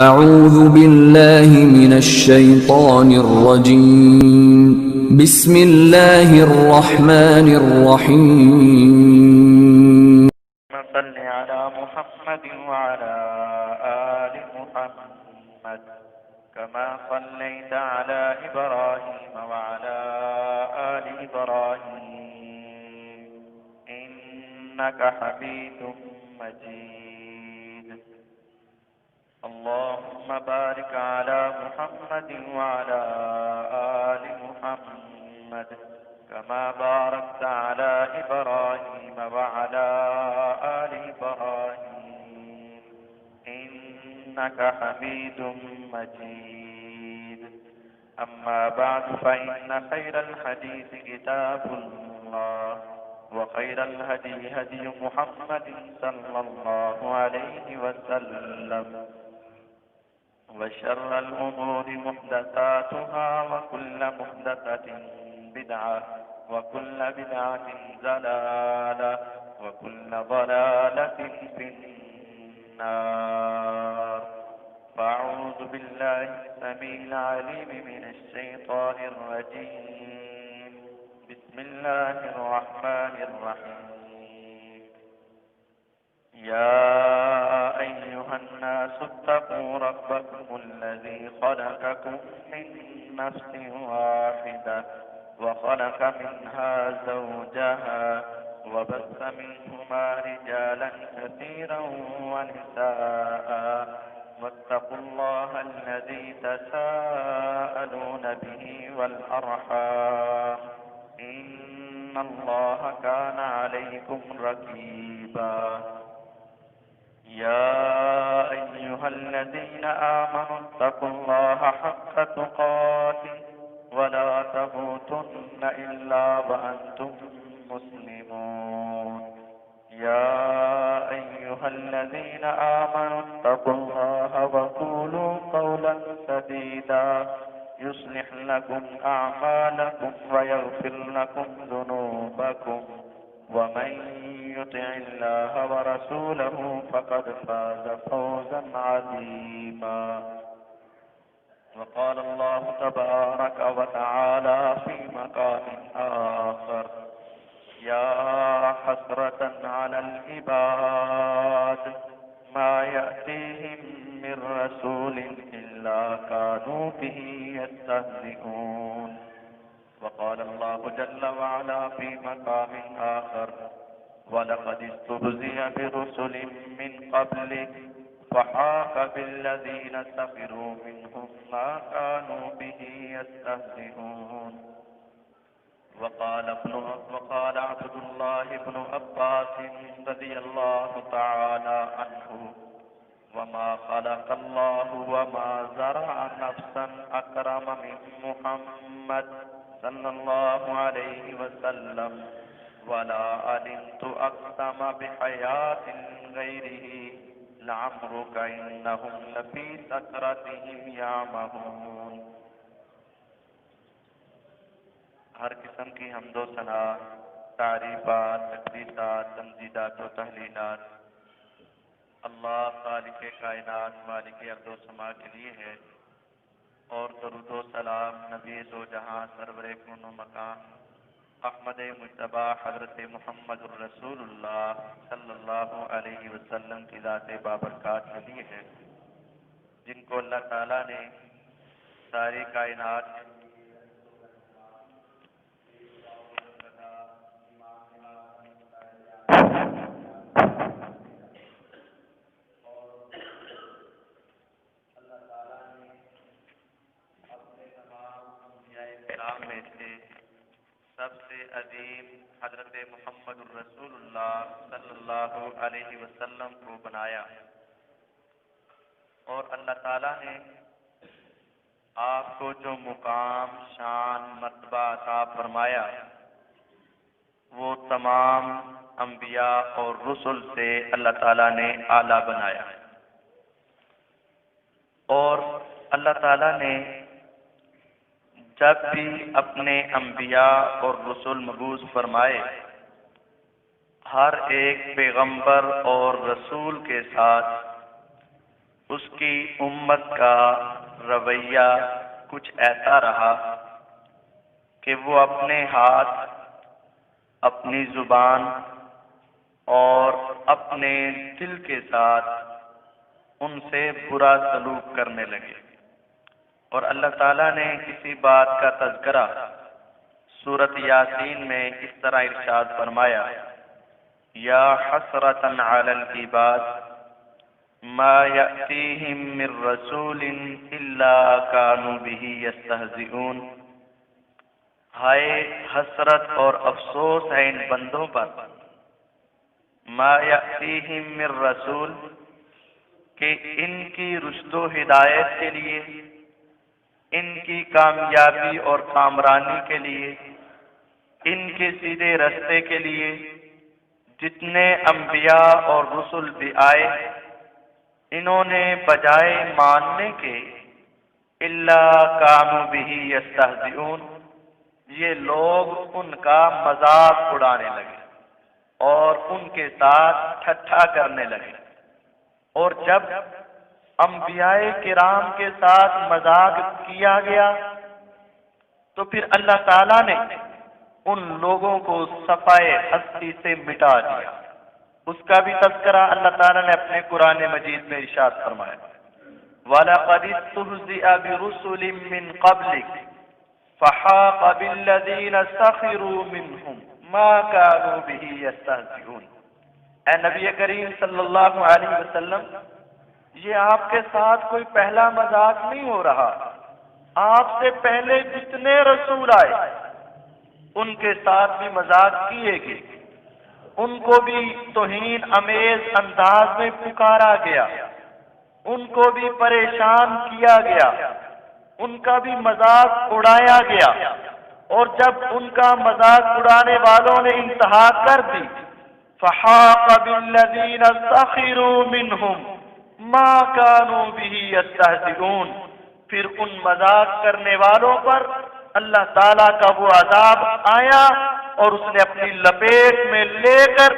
أعوذ بالله من الشيطان الرجيم بسم الله الرحمن الرحيم صل على محمد وعلى آل محمد كما صليت على إبراهيم وعلى آل إبراهيم إنك حميد مجيد اللهم بارك على محمد وعلى آل محمد كما باركت على إبراهيم وعلى آل إبراهيم إنك حميد مجيد أما بعد فإن خير الحديث كتاب الله وخير الهدي هدي محمد صلى الله عليه وسلم وشر الأمور محدثاتها وكل محدثة بدعة وكل بدعة ضلالة وكل ضلالة في النار فأعوذ بالله السميع العليم من الشيطان الرجيم بسم الله الرحمن الرحيم يا أيها الناس اتقوا ربكم الذي خلقكم من نفس واحدة وخلق منها زوجها وبث منهما رجالا كثيرا ونساء واتقوا الله الذي تساءلون به والأرحام إن الله كان عليكم رقيبا يا أيها الذين آمنوا اتقوا الله حق تقاته ولا تموتن إلا وأنتم مسلمون يا أيها الذين آمنوا اتقوا الله وقولوا قولا سديدا يصلح لكم أعمالكم ويغفر لكم ذنوبكم ومن يطع الله ورسوله فقد فاز فوزا عظيما وقال الله تبارك وتعالى في مقام آخر يا حسرة على العباد ما يأتيهم من رسول إلا كانوا به يستهزئون وقال الله جل وعلا في مقام آخر ولقد استهزئ برسل من قبلك فحاق بالذين سخروا منهم ما كانوا به يستهزئون وقال عبد الله بن عباس رضي الله تعالى عنه وما خلق الله وما زرع نفسا أكرم من محمد صلى الله عليه وسلم ولا علمت أقسم بحياة غيره لعمرك إنهم لفي سكرتهم يعمهون ہر قسم کی حمد و ثنا، تعریفات، تقدیسات، تمجیدات و تحلیلات اللہ خالق کائنات مالک ارض و سما کے لیے ہے، اور درود و سلام نبی دو جہاں سرور کون و مکان احمد مجتبی حضرت محمد الرسول اللہ صلی اللہ علیہ وسلم کی ذات بابرکات کے لیے ہے، جن کو اللہ تعالیٰ نے ساری کائنات میں سے سب سے عظیم حضرت محمد الرسول اللہ صلی اللہ علیہ وسلم کو بنایا، اور اللہ تعالیٰ نے آپ کو جو مقام، شان، مرتبہ عطا فرمایا وہ تمام انبیاء اور رسل سے اللہ تعالیٰ نے اعلیٰ بنایا، اور اللہ تعالیٰ نے جب بھی اپنے انبیاء اور رسول مبعوث فرمائے ہر ایک پیغمبر اور رسول کے ساتھ اس کی امت کا رویہ کچھ ایسا رہا کہ وہ اپنے ہاتھ، اپنی زبان اور اپنے دل کے ساتھ ان سے برا سلوک کرنے لگے۔ اور اللہ تعالیٰ نے کسی بات کا تذکرہ سورۃ یاسین میں اس طرح ارشاد فرمایا، یا حسرۃ علی العباد ما یأتیہم من رسول الا کانوا بہ یستہزئون۔ ہائے حسرت اور افسوس ہے ان بندوں پر، ما یأتیہم من رسول، کہ ان کی رشد و ہدایت کے لیے، ان کی کامیابی اور کامرانی کے لیے، ان کے سیدھے رستے کے لیے جتنے انبیاء اور رسل بھی آئے، انہوں نے بجائے ماننے کے الا کانوا بہ یستہزئون، یہ لوگ ان کا مذاق اڑانے لگے اور ان کے ساتھ ٹھٹھا کرنے لگے۔ اور جب انبیاء کرام کے ساتھ مذاق کیا گیا تو پھر اللہ تعالیٰ نے ان لوگوں کو صفائے ہستی سے مٹا دیا۔ اس کا بھی تذکرہ اللہ تعالیٰ نے اپنے قرآن مجید میں ارشاد فرمایا، وَلَقَدِ اسْتُهْزِئَ بِرُسُلٍ مِّن قَبْلِكَ فَحَاقَ بِالَّذِينَ سَخِرُوا مِنْهُمْ مَا كَانُوا بِهِ يَسْتَهْزِئُونَ۔ اے نبی کریم صلی اللہ علیہ وسلم، یہ آپ کے ساتھ کوئی پہلا مذاق نہیں ہو رہا، آپ سے پہلے جتنے رسول آئے ان کے ساتھ بھی مذاق کیے گئے، ان کو بھی توہین امیز انداز میں پکارا گیا، ان کو بھی پریشان کیا گیا، ان کا بھی مذاق اڑایا گیا۔ اور جب ان کا مذاق اڑانے والوں نے انتہا کر دی، فحاق بالذین سخروا منہم ما كانوا به یستہزئون، پھر ان مذاق کرنے والوں پر اللہ تعالیٰ کا وہ عذاب آیا اور اس نے اپنی لپیٹ میں لے کر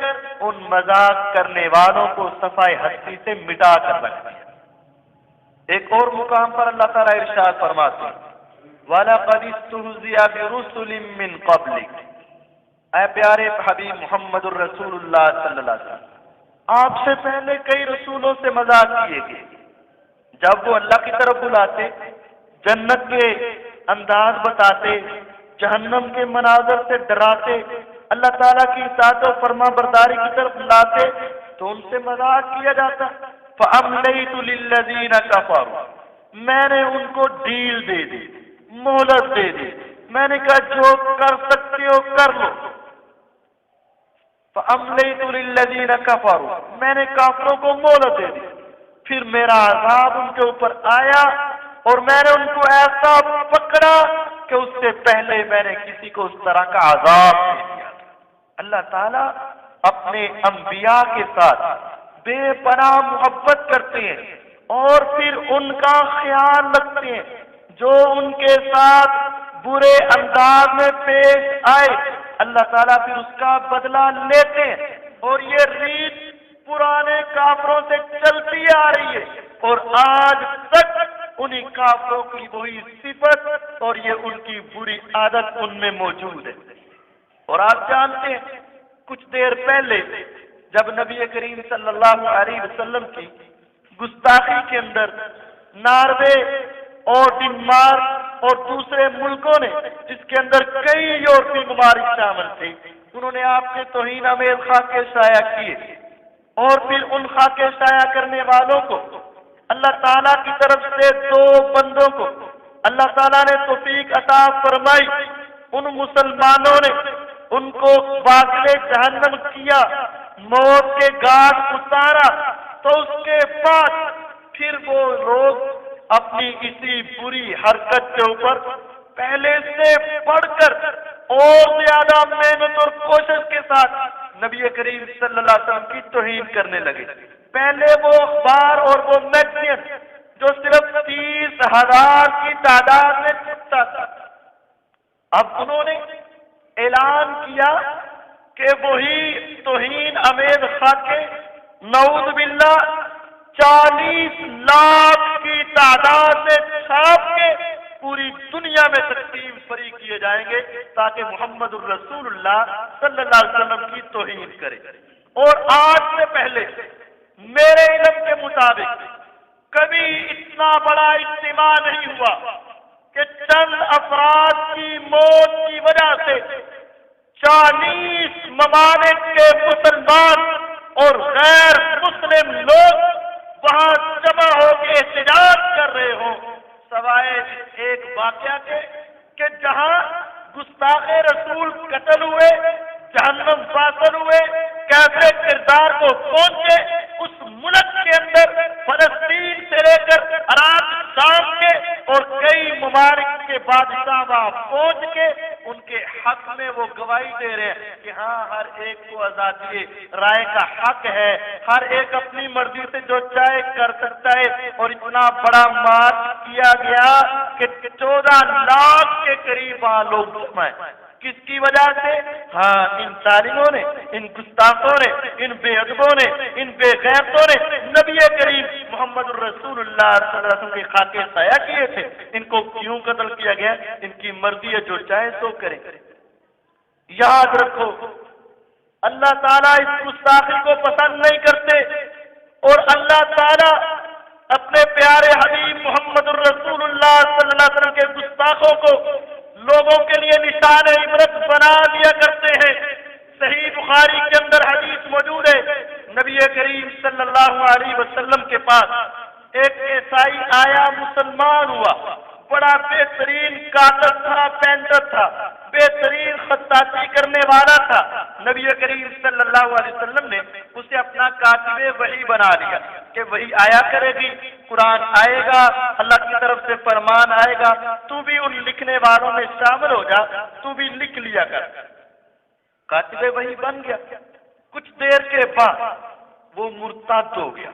ان مذاق کرنے والوں کو صفائے ہستی سے مٹا کر رکھ دیا۔ ایک اور مقام پر اللہ تعالیٰ ارشاد فرماتے ہیں، وَلَقَدِ اسْتُهْزِئَ بِرُسُلٍ مِّن قَبْلِكَ۔ اے پیارے حبیب محمد الرسول اللہ صلی اللہ علیہ وسلم، آپ سے پہلے کئی رسولوں سے مذاق کیے گئے، جب وہ اللہ کی طرف بلاتے، جنت کے انداز بتاتے، جہنم کے مناظر سے ڈراتے، اللہ تعالیٰ کی اطاعت و فرما برداری کی طرف لاتے تو ان سے مذاق کیا جاتا۔ فَأَمْلَيْتُ لِلَّذِينَ كَفَرُوا، میں نے ان کو ڈھیل دے دی، مہلت دے دی، میں نے کہا جو کر سکتے ہو کر لو۔ فَأَمْلَيْتُ لِلَّذِينَ كَفَرُوا، میں نے کافروں کو مہلت دے دی، پھر میرا عذاب ان کے اوپر آیا اور میں نے ان کو ایسا پکڑا کہ اس سے پہلے میں نے کسی کو اس طرح کا عذاب دے دیا۔ اللہ تعالیٰ اپنے انبیاء کے ساتھ بے پناہ محبت کرتے ہیں اور پھر ان کا خیال رکھتے ہیں، جو ان کے ساتھ برے انداز میں پیش آئے اللہ تعالیٰ پھر اس کا بدلہ لیتے ہیں۔ اور یہ ریت پرانے کافروں سے چلتی آ رہی ہے اور آج تک انہی کافروں کی وہی صفت اور یہ ان کی بری عادت ان میں موجود ہے۔ اور آپ جانتے ہیں کچھ دیر پہلے جب نبی کریم صلی اللہ علیہ وسلم کی گستاخی کے اندر ناروے اور ڈنمارک اور دوسرے ملکوں نے، جس کے اندر کئی یورپی ممالک شامل تھے، انہوں نے آپ کے توہین آمیز خاکے شائع کیے اور پھر ان خاکے شائع کرنے والوں کو اللہ تعالیٰ کی طرف سے دو بندوں کو اللہ تعالیٰ نے توفیق عطا فرمائی، ان مسلمانوں نے ان کو واصل جہنم کیا، موت کے گھاٹ اتارا، تو اس کے بعد پھر وہ لوگ اپنی اسی بری حرکت کے اوپر پہلے سے بڑھ کر اور زیادہ محنت اور کوشش کے ساتھ نبی کریم صلی اللہ علیہ وسلم کی توہین کرنے لگے۔ پہلے وہ اخبار اور وہ میگزین جو صرف 30,000 کی تعداد میں چھپتا تھا، اب انہوں نے اعلان کیا کہ وہی توہین امیز خاکے نعوذ باللہ 40 لاکھ کی تعداد میں چھاپ کے پوری دنیا میں تقسیم فری کیے جائیں گے تاکہ محمد الرسول اللہ صلی اللہ علیہ وسلم کی توہین کرے۔ اور آج سے پہلے میرے علم کے مطابق کبھی اتنا بڑا اجتماع نہیں ہوا کہ چند افراد کی موت کی وجہ سے 40 ممالک کے مسلمان اور غیر مسلم لوگ وہاں جمع ہو کے احتجاج کر رہے ہوں، سوائے ایک واقعہ کے کہ جہاں گستاخ رسول قتل ہوئے، جہنم فاصل ہوئے، کیسے کردار کو پہنچے، اس ملک کے اندر فلسطین سے لے کر عراق شام کے اور کئی ممالک کے بادشاہ وہاں پہنچ کے ان کے حق میں وہ گواہی دے رہے ہیں کہ ہاں ہر ایک کو آزادی رائے کا حق ہے، ہر ایک اپنی مرضی سے جو چاہے کر سکتا ہے۔ اور اتنا بڑا مارچ کیا گیا کہ 14 لاکھ کے قریب وہاں لوگ جمع ہیں۔ کس کی وجہ سے؟ ہاں ان ظالموں نے، ان گستاخوں نے، ان بے ادبوں نے، ان بے غیرتوں نے نبی کریم محمد الرسول اللہ صلی اللہ علیہ وسلم کے خاکے سایہ کیے تھے۔ ان کو کیوں قتل کیا گیا؟ ان کی مرضی ہے، جو چاہے سو کرے۔ یاد رکھو اللہ تعالیٰ اس گستاخی کو پسند نہیں کرتے، اور اللہ تعالیٰ اپنے پیارے حبیب محمد الرسول اللہ صلی اللہ علیہ وسلم کے گستاخوں کو لوگوں کے لیے نشان عبرت بنا دیا کرتے ہیں۔ صحیح بخاری کے اندر حدیث موجود ہے، نبی کریم صلی اللہ علیہ وسلم کے پاس ایک عیسائی آیا، مسلمان ہوا، بڑا بہترین کاتب تھا، پینٹر تھا، بہترین خطاطی کرنے والا تھا۔ نبی کریم صلی اللہ علیہ وسلم نے اسے اپنا کاتب وحی بنا لیا کہ وحی آیا کرے گی، قرآن آئے گا، اللہ کی طرف سے فرمان آئے گا، تو بھی ان لکھنے والوں میں شامل ہو جا، تو بھی لکھ لیا کر۔ کاتب وحی بن گیا۔ کچھ دیر کے بعد وہ مرتد ہو گیا،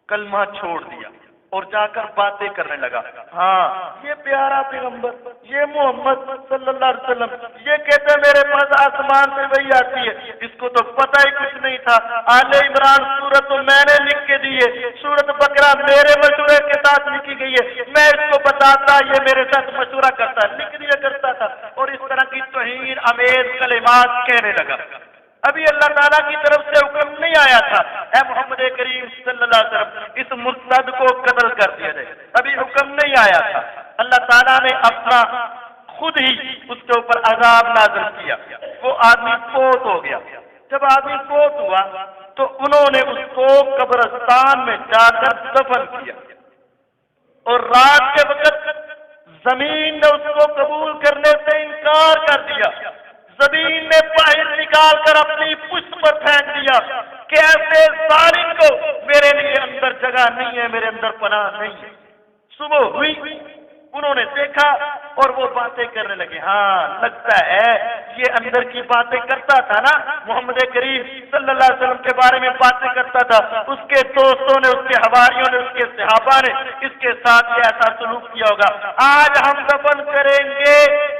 کلمہ چھوڑ دیا اور جا کر باتیں کرنے لگا۔ ہاں یہ پیارا پیغمبر، یہ محمد صلی اللہ علیہ وسلم، یہ کہتے میرے پاس آسمان سے وہی آتی ہے، اس کو تو پتہ ہی کچھ نہیں تھا۔ آل عمران سورت تو میں نے لکھ کے دی ہے، سورت بقرہ میرے مشورے کے ساتھ لکھی گئی ہے، میں اس کو بتاتا، یہ میرے ساتھ مشورہ کرتا، لکھ دیا کرتا تھا، اور اس طرح کی توہین آمیز کلمات کہنے لگا۔ ابھی اللہ تعالیٰ کی طرف سے حکم نہیں آیا تھا اے محمد کریم صلی اللہ علیہ وسلم اس مرتد کو قتل کر دیا جائے، ابھی حکم نہیں آیا تھا۔ اللہ تعالیٰ نے اپنا خود ہی اس کے اوپر عذاب نازل کیا، وہ آدمی فوت ہو گیا۔ جب آدمی فوت ہوا تو انہوں نے اس کو قبرستان میں جا کر دفن کیا، اور رات کے وقت زمین نے اس کو قبول کرنے سے انکار کر دیا۔ زمین نے باہر نکال کر اپنی پشت پر پھینک دیا کہ ایسے ظالم کو میرے لیے اندر جگہ نہیں ہے، میرے اندر پناہ نہیں ہے۔ صبح ہوئی، انہوں نے دیکھا اور وہ باتیں کرنے لگے۔ ہاں لگتا ہے یہ اندر کی باتیں کرتا تھا نا، محمد کریم صلی اللہ علیہ وسلم کے بارے میں باتیں کرتا تھا، اس کے دوستوں نے، اس کے حواریوں نے، اس کے صحابہ نے اس کے ساتھ یہ ایسا سلوک کیا ہوگا۔ آج ہم دفن کریں گے،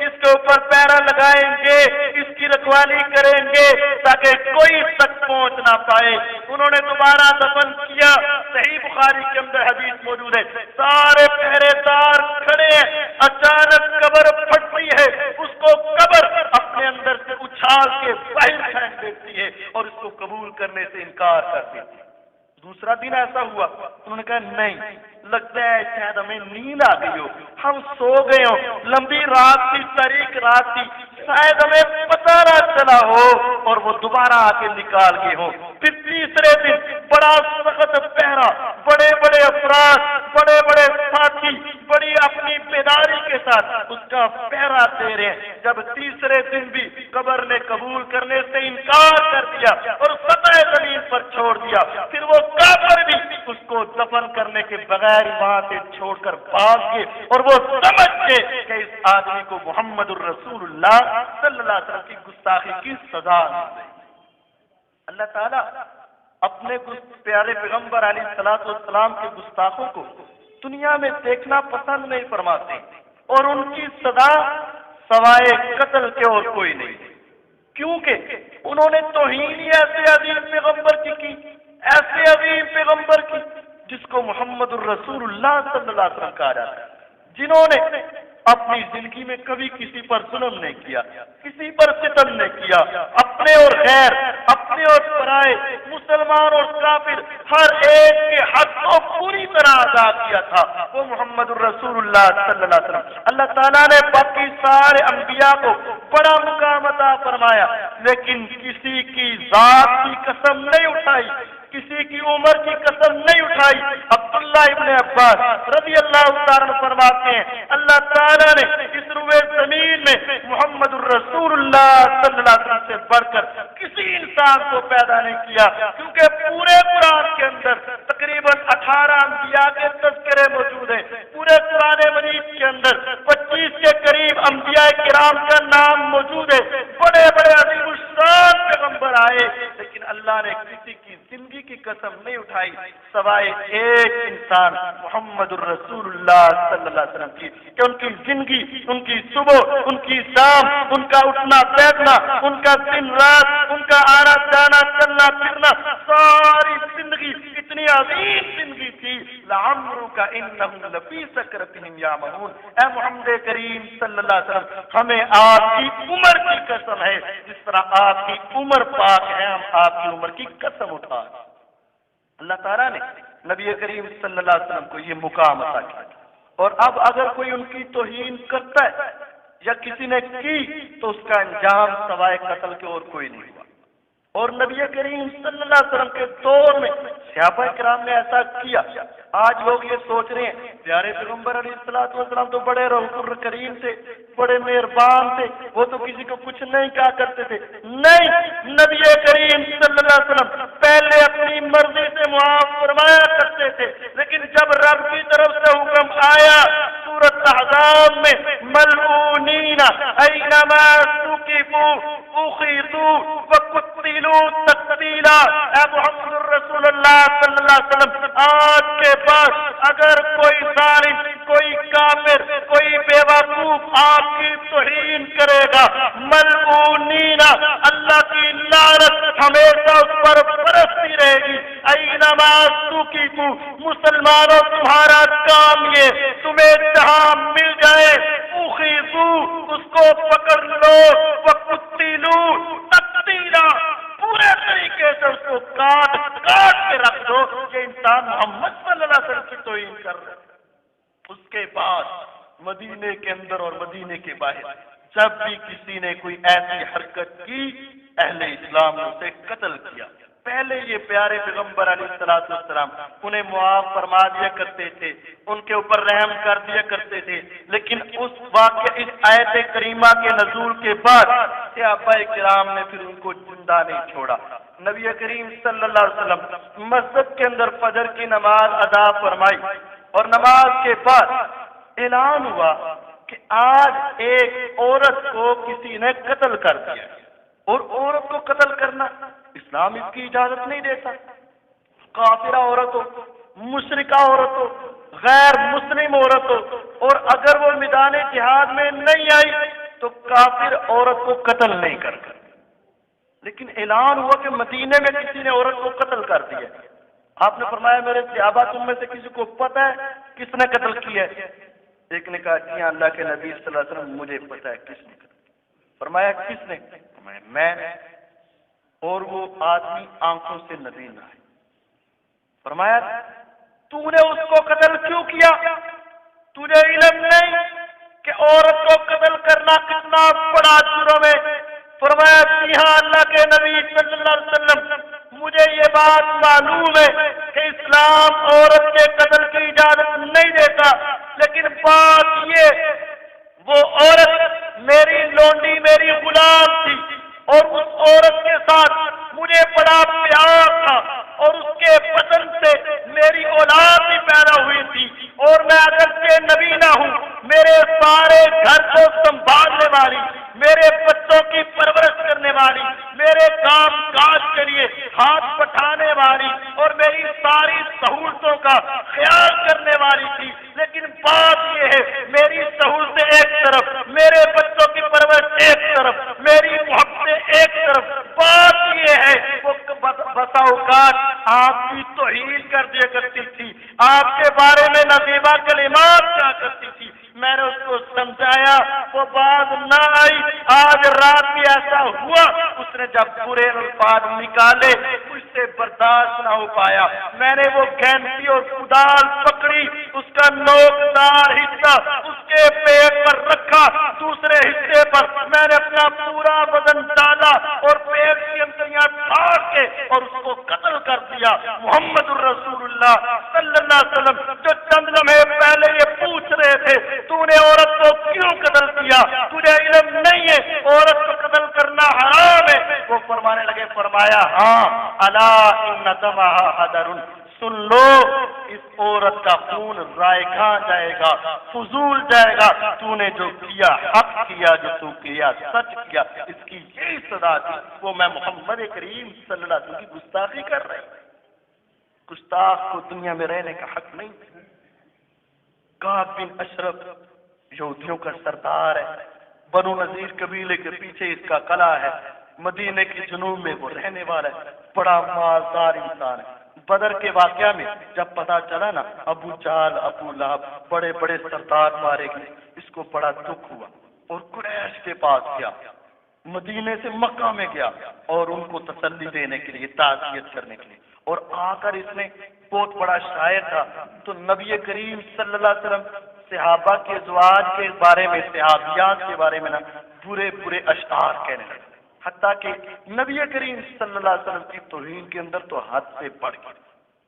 اس کے اوپر پیرا لگائیں گے، اس کی رکھوالی کریں گے تاکہ کوئی تک پہنچ نہ پائے۔ انہوں نے دوبارہ دفن کیا۔ صحیح بخاری کے اندر حدیث موجود ہے، سارے پہرے دار کھڑے ہیں، اچانک قبر پھٹتی ہے، اس کو قبر اپنے اندر سے اچھال کے باہر پھینک دیتی ہے اور اس کو قبول کرنے سے انکار کر دیتی ہے۔ دوسرا دن ایسا ہوا، انہوں نے کہا نہیں، لگتا ہے شاید ہمیں نیند آ گئی ہو، ہم سو گئے ہوں، لمبی رات تھی، تاریک رات تھی، شاید ہمیں پتہ نہ چلا ہو، اور وہ دوبارہ آ کے نکال گئے ہوں۔ پھر تیسرے دن بڑا سخت پہرا، بڑے بڑے افراد، بڑے بڑے ساتھی بڑی اپنی بیداری کے ساتھ اس کا پہرا دے رہے ہیں۔ جب تیسرے دن بھی قبر نے قبول کرنے سے انکار کر دیا اور سطح زمین پر چھوڑ دیا، پھر وہ کافر بھی اس کو دفن کرنے کے بغیر وہاں سے چھوڑ کر بھاگ گئے، اور وہ سمجھ گئے کہ اس آدمی کو محمد الرسول اللہ صلی اللہ علیہ وسلم کی گستاخی کی سزا مل گئی۔ اللہ تعالیٰ اپنے پیارے پیغمبر علیہ الصلوۃ والسلام کے گستاخوں کو دنیا میں دیکھنا پسند نہیں فرماتے، اور ان کی سزا سوائے قتل کے اور کوئی نہیں، کیونکہ انہوں نے توہین ہی ایسے عظیم پیغمبر کی، ایسے عظیم پیغمبر کی جس کو محمد الرسول اللہ صلی اللہ علیہ وسلم کہا جاتا ہے، جنہوں نے اپنی زندگی میں کبھی کسی پر ظلم نہیں کیا، کسی پر ستم نہیں کیا، اپنے اور غیر، اپنے اور پرائے، مسلمان اور کافر، ہر ایک کے حق کو پوری طرح ادا کیا تھا، وہ محمد الرسول اللہ صلی اللہ علیہ وسلم۔ اللہ تعالیٰ نے باقی سارے انبیاء کو بڑا مقام عطا فرمایا، لیکن کسی کی ذات کی قسم نہیں اٹھائی، کسی کی عمر کی قسم نہیں اٹھائی۔ عبداللہ ابن عباس رضی اللہ تعالیٰ فرماتے ہیں اللہ تعالیٰ نے اس روئے زمین میں محمد الرسول اللہ صلی اللہ علیہ وسلم سے بڑھ کر کسی انسان کو پیدا نہیں کیا، کیونکہ پورے قرآن کے اندر تقریباً 18 انبیاء کے تذکرے موجود ہیں، پورے قرآن مجید کے اندر 25 کے قریب انبیاء کرام کا نام موجود ہے، بڑے بڑے عظیم الشان پیغمبر آئے، لیکن اللہ نے کسی کی زندگی کی قسم نہیں اٹھائی سوائے ایک انسان محمد الرسول اللہ صلی اللہ علیہ وسلم کی، کہ ان کی زندگی، ان کی صبح، ان کی شام، ان کا اٹھنا بیٹھنا، ان کا دن رات، ان کا آنا جانا چلنا پھرنا، ساری زندگی اتنی عظیم زندگی تھی، لعمرک انہم لفی سکرتہم یعمہون۔ اے محمد کریم صلی اللہ علیہ وسلم، ہمیں آپ کی عمر کی قسم ہے، جس طرح آپ کی عمر پاک ہے، ہم آپ کی عمر کی قسم اٹھا۔ اللہ تعالیٰ نے نبی کریم صلی اللہ علیہ وسلم کو یہ مقام عطا کیا، اور اب اگر کوئی ان کی توہین کرتا ہے یا کسی نے کی تو اس کا انجام سوائے قتل کے اور کوئی نہیں ہوا۔ اور نبی کریم صلی اللہ علیہ وسلم کے دور میں صحابہ کرام نے ایسا کیا۔ آج لوگ یہ سوچ رہے ہیں پیارے پیغمبر علیہ الصلوۃ والسلام تو بڑے رؤوف الکریم تھے، بڑے مہربان تھے، وہ تو کسی کو کچھ نہیں کہا کرتے تھے۔ نہیں، نبی کریم صلی اللہ علیہ وسلم پہلے اپنی مرضی سے معاف فرمایا کرتے تھے، لیکن جب رب کی طرف سے حکم آیا سورۃ احزاب میں ملعونین اینما ثقفوا اخذوا وقتلوا تقتیلا، اے محمد الرسول اللہ صلی اللہ علیہ وسلم، آج کے بعد اگر کوئی ظالم، کوئی کافر، کوئی بیوقوف آپ کی توہین کرے گا، ملعونین، اللہ کی لعنت ہمیشہ اس پر برستی رہے گی۔ اینما ثقفوا، مسلمانوں تمہارا کام یہ، تمہیں جہاں مل جائے اخذوا، اس کو پکڑ لو، وقتلوا تقتیلا، پورے طریقے سے اس کو کاٹ کے رکھ دو۔ یہ انسان محمد صلی اللہ علیہ وسلم کی توہین کر رہے ہیں۔ اس کے بعد مدینے کے اندر اور مدینے کے باہر جب بھی کسی نے کوئی ایسی حرکت کی، اہل اسلام نے اسے قتل کیا۔ پہلے یہ پیارے پیغمبر علیہ الصلوۃ والسلام انہیں معاف فرما دیا کرتے تھے، ان کے اوپر رحم کر دیا کرتے تھے، لیکن اس واقعہ، اس آیت کریمہ کے نزول کے بعد صحابہ کرام نے پھر ان کو زندہ نہیں چھوڑا۔ نبی کریم صلی اللہ علیہ وسلم مسجد کے اندر فجر کی نماز ادا فرمائی، اور نماز کے بعد اعلان ہوا کہ آج ایک عورت کو کسی نے قتل کر دیا، اور عورت کو قتل کرنا اسلام اس کی اجازت نہیں دیتا۔ کافرہ عورت ہو، مشرکہ عورت ہو، غیر مسلم عورت ہو، اور اگر وہ میدان جہاد میں نہیں آئی تو کافر عورت کو قتل نہیں کرتا۔ لیکن اعلان ہوا کہ مدینے میں کسی نے عورت کو قتل کر دیا۔ آپ نے فرمایا میرے صحابہ تم میں سے کسی کو پتہ ہے کس نے قتل کیا ہے؟ ایک نے کہا جی اللہ کے نبی صلی اللہ علیہ وسلم مجھے پتہ ہے کس نے قتل کیا۔ فرمایا کس نے؟ فرمایا میں، اور وہ آدمی آنکھوں سے نظیر نہ آئے۔ فرمایا تو نے اس کو قتل کیوں کیا؟ تجھے علم نہیں کہ عورت کو قتل کرنا کتنا بڑا جرم ہے؟ فرمایا جی ہاں اللہ کے نبی صلی اللہ علیہ وسلم مجھے یہ بات معلوم ہے کہ اسلام عورت کے قتل کی اجازت نہیں دیتا، لیکن بات یہ، وہ عورت میری لونڈی، میری غلام تھی، اور اس عورت کے ساتھ مجھے بڑا پیار تھا، اور اس کے پسند سے میری اولاد بھی پیدا ہوئی تھی، اور میں اگرچہ نبی نہ ہوں، میرے سارے گھر کو سنبھالنے والی، میرے بچوں کی پرورش کرنے والی، میرے کام کاج کے لیے ہاتھ بٹھانے والی، اور میری ساری سہولتوں کا خیال کرنے والی تھی، لیکن بات یہ ہے میری سہولتیں ایک طرف، میرے بچوں کی پرورش ایک طرف، میری محبتیں ایک طرف۔ بات یہ ہے وہ بسا اوقات آپ آپ کی توہین کر دیا کرتی تھی، آپ کے بارے میں نازیبا کلمات کیا کرتی تھی، میں نے اس کو سمجھایا، وہ بات نہ آئی۔ آج رات بھی ایسا ہوا، اس نے جب برے الفاظ نکالے مجھ سے برداشت نہ ہو پایا، میں نے وہ گینسی اور کدال پکڑی، اس کا نوکدار حصہ اس کے پیٹ پر رکھا، دوسرے حصے پر میں نے اپنا پورا وزن ڈالا اور پیٹ کی انتڑیاں پھاڑ کے اور اس کو قتل کر دیا۔ محمد الرسول اللہ صلی اللہ علیہ وسلم جو چند لمحے پہلے یہ پوچھ رہے تھے تو نے عورت کو کیوں قتل کیا، تجھے علم نہیں ہے عورت کو قتل کرنا حرام ہے، وہ فرمانے لگے، فرمایا ہاں الا ان دمها حدر، سن لو اس عورت کا خون رائگاں جائے گا، فضول جائے گا، تو نے جو کیا حق کیا، جو تو کیا سچ کیا، اس کی یہی سزا تھی۔ وہ میں محمد کریم صلی اللہ علیہ وسلم کی گستاخی کر رہے، گستاخ کو دنیا میں رہنے کا حق نہیں۔ کعب بن اشرف یہودیوں کا سردار ہے، بنو نذیر قبیلے کے پیچھے اس کا قلعہ ہے، مدینے کے جنوب میں وہ رہنے والا ہے، بڑا مالدار انسان ہے۔ بدر کے واقعہ میں جب پتا چلا نا ابو جہل ابو لہب بڑے بڑے سردار مارے گئے، اس کو بڑا دکھ ہوا اور قریش کے پاس گیا، مدینے سے مکہ میں گیا اور ان کو تسلی دینے کے لیے، تعزیت کرنے کے لیے، اور آ کر اس نے بہت بڑا شاعر تھا تو نبی کریم صلی اللہ علیہ وسلم صحابہ کے ازواج کے بارے میں، صحابیات کے بارے میں نا برے برے اشعار کہنے لگے، حتیٰ کہ نبی کریم صلی اللہ علیہ وسلم کی توہین کے اندر تو حد سے بڑھ گئی۔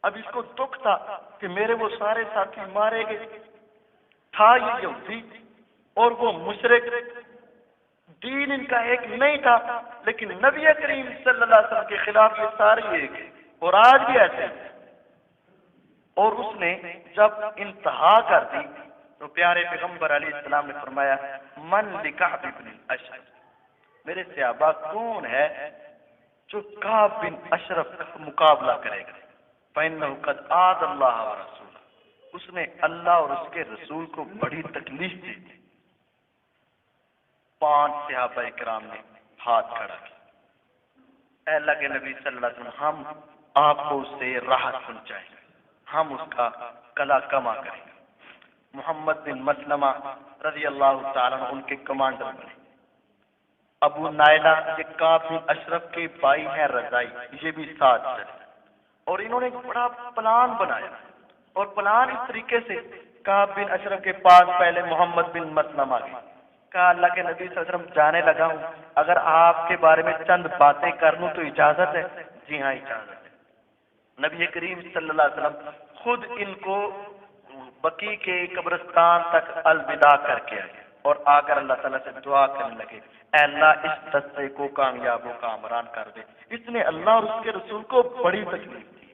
اب اس کو دکھ تھا کہ میرے وہ سارے ساتھی مارے گئے، تھا یہ یہودی اور وہ مشرک، دین ان کا ایک نہیں تھا، لیکن نبی کریم صلی اللہ علیہ وسلم کے خلاف یہ سارے ایک ہے، اور آج بھی ایسے ہیں۔ اور اس نے جب انتہا کر دی تو پیارے پیغمبر علیہ السلام نے فرمایا من لکعب بن اشرف، میرے صحابہ کون ہے جو کعب بن اشرف کا مقابلہ کرے گا، فإنہ قد آذى اللہ ورسولہ، اس نے اللہ اور اس کے رسول کو بڑی تکلیف دی۔ 5 صحابہ کرام نے ہاتھ کھڑا کیا، اے اللہ کے نبی صلی اللہ علیہ وسلم، ہم آپ کو اس سے راحت پہنچائیں گے، ہم اس کا کلا کما کریں گے۔ محمد بن مسلمہ رضی اللہ تعالیٰ عنہ ان کے کمانڈر بنے۔ ابو نائلہ یہ کعب بن اشرف کے بھائی ہیں رضائی، یہ بھی ساتھ چلے، اور انہوں نے ایک بڑا پلان بنایا، اور پلان اس طریقے سے کعب بن اشرف کے پاس پہلے محمد بن مسلمہ گئے، کہا اللہ کے نبی صلی اللہ علیہ وسلم جانے لگا ہوں، اگر آپ کے بارے میں چند باتیں کر لوں تو اجازت ہے؟ جی ہاں اجازت ہے۔ نبی کریم صلی اللہ علیہ وسلم خود ان کو بقیع کے قبرستان تک الوداع کر کے آئے اور آ کر اللہ تعالیٰ سے دعا کرنے لگے، اے اللہ اس دستے کو کامیاب و کامران کر دے۔ اس نے اللہ اور اس کے رسول کو بڑی تکلیف دی۔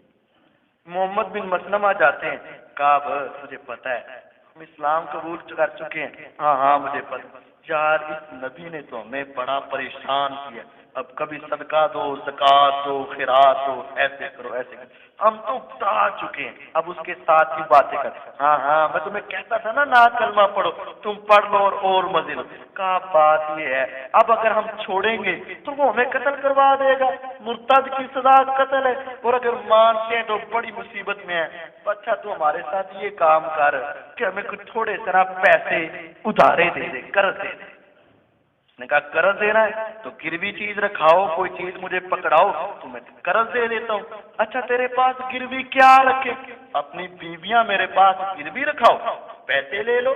محمد بن مسلمہ جاتے ہیں، کہا مجھے پتہ ہے ہم اسلام قبول کر چکے ہیں، ہاں مجھے پتہ، یار اس نبی نے تو ہمیں بڑا پریشان کیا، اب کبھی صدقہ دو، زکوٰۃ دو، خیرات دو، ایسے کرو ایسے کرو، ہم تو اکتا چکے ہیں، اب اس کے ساتھ بھی باتیں کر، ہاں میں تمہیں کہتا تھا نا کلمہ پڑھو، تم پڑھ لو اور مزے لو۔ کہا بات یہ ہے اب اگر ہم چھوڑیں گے تو وہ ہمیں قتل کروا دے گا، مرتد کی سزا قتل ہے، اور اگر مانتے ہیں تو بڑی مصیبت میں ہے، اچھا تو ہمارے ساتھ یہ کام کر کہ ہمیں کچھ تھوڑے سے نا پیسے ادھارے دے دے، قرض دے دے۔ اس نے کہا قرض دینا ہے تو گروی چیز رکھاؤ، کوئی چیز مجھے پکڑاؤ تو میں قرض دے دیتا ہوں۔ اچھا تیرے پاس گروی کیا رکھے؟ اپنی بیویاں میرے پاس گروی رکھاؤ، پیسے لے لو۔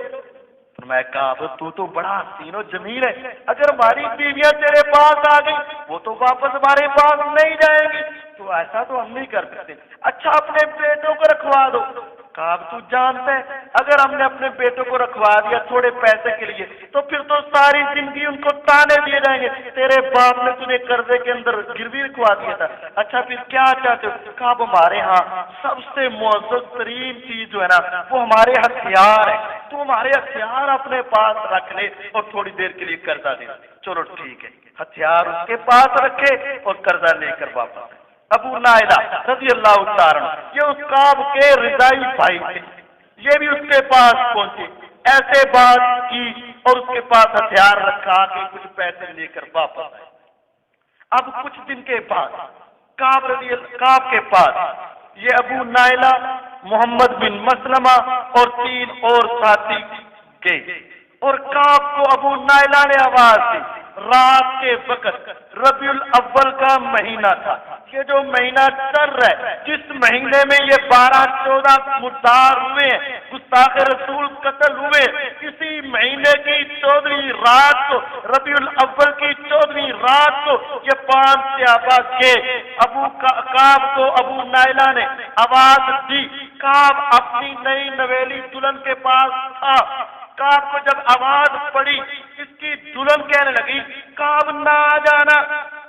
میں کہا تو بڑا حسین و جمیل ہے، اگر ہماری بیویاں تیرے پاس آ گئی وہ تو واپس ہمارے پاس نہیں جائیں گی، تو ایسا تو ہم نہیں کر سکتے، اچھا اپنے بیٹوں کو رکھوا دو۔ کہا تو جانتا ہے اگر ہم نے اپنے بیٹوں کو رکھوا دیا تھوڑے پیسے کے لیے تو پھر تو ساری زندگی ان کو تانے دیے جائیں گے، تیرے باپ نے تجھے قرضے کے اندر گروی رکھوا دیا تھا، اچھا پھر کیا چاہتے ہو؟ کہا ہمارے ہاں سب سے معزز ترین چیز جو ہے نا وہ ہمارے ہتھیار ہے، تو ہمارے ہتھیار اپنے پاس رکھ لے اور تھوڑی دیر کے لیے قرضہ دے۔ چلو ٹھیک ہے، ہتھیار اس کے پاس رکھے اور قرضہ لے کر واپس۔ ابو نائلہ رضی اللہ تعالیٰ یہ اس کعب کے رضائی بھائی تھے، یہ بھی اس کے پاس پہنچے، ایسے بات کی اور اس کے پاس ہتھیار رکھا کہ کچھ پیسے لے کر واپس آئے۔ اب کچھ دن کے بعد کعب کے پاس یہ ابو نائلہ، محمد بن مسلمہ اور 3 اور ساتھی گئے، اور کعب کو ابو نائلہ نے آواز دی۔ رات کے وقت ربیع الاول کا مہینہ تھا، یہ جو مہینہ چل رہا ہے، جس مہینے میں یہ 12-14 مردار ہوئے ہیں، گستاخ رسول قتل ہوئے، اسی مہینے کی 14ویں رات کو، ربیع الاول کی 14ویں رات کو یہ 5 صحابہ کے ابو کعب کو ابو نائلہ نے آواز دی۔ کعب اپنی نئی نویلی دلہن کے پاس تھا۔ کعب کو جب آواز پڑی، اس کی دلہن کہنے لگی، کعب نہ جانا،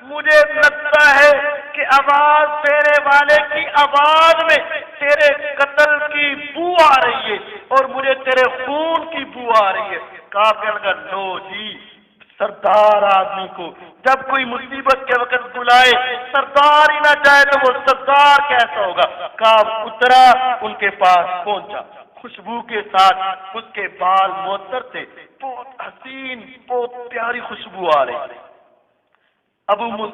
مجھے لگتا ہے کہ آواز دینے والے کی آواز میں تیرے قتل کی بو آ رہی ہے اور مجھے تیرے خون کی بو آ رہی ہے۔ کعب کہنے لگا، لو جی، سردار آدمی کو جب کوئی مصیبت کے وقت بلائے، سردار ہی نہ جائے تو وہ سردار کیسا ہوگا۔ کعب اترا، ان کے پاس پہنچا، خوشبو کے ساتھ اس کے بال معطر تھے، بہت حسین، بہت پیاری خوشبو آ رہی۔ ابو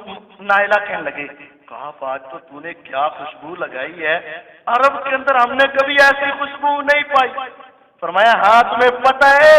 نائلہ کہنے لگے، کعب آج تو نے کیا خوشبو لگائی ہے، عرب کے اندر ہم نے کبھی ایسی خوشبو نہیں پائی۔ فرمایا، ہاں تمہیں پتہ ہے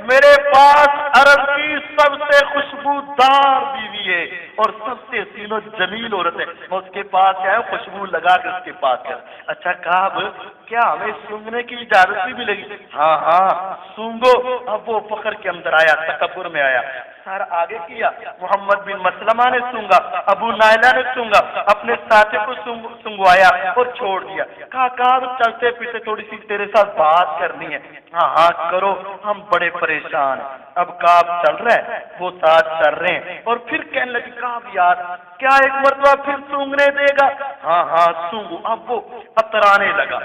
میرے پاس عرب کی سب سے خوشبودار بیوی ہے اور سب سے حسین و جمیل عورت ہے، میں اس کے پاس آیا خوشبو لگا کے اس کے پاس گیا۔ اچھا کعب، کیا ہمیں سونگنے کی اجازت بھی ملے گی؟ ہاں ہاں سونگو۔ اب وہ فخر کے اندر آیا، تکبر میں آیا، سر آگے کیا، محمد بن مسلمہ نے سونگا، ابو نائلہ نے سونگا، اپنے ساتھی کو سنگوایا اور چھوڑ دیا۔ کہا، کعب چلتے پھرتے تھوڑی سی تیرے ساتھ بات کرنی ہے۔ ہاں ہاں کرو، ہم بڑے پریشان ہیں۔ اب کعب چل رہے ہیں، وہ ساتھ چل رہے ہیں، اور پھر کہنے لگی، کعب یار کیا ایک مرتبہ پھر سونگنے دے گا؟ ہاں ہاں سونگو۔ اب وہ اترانے لگا،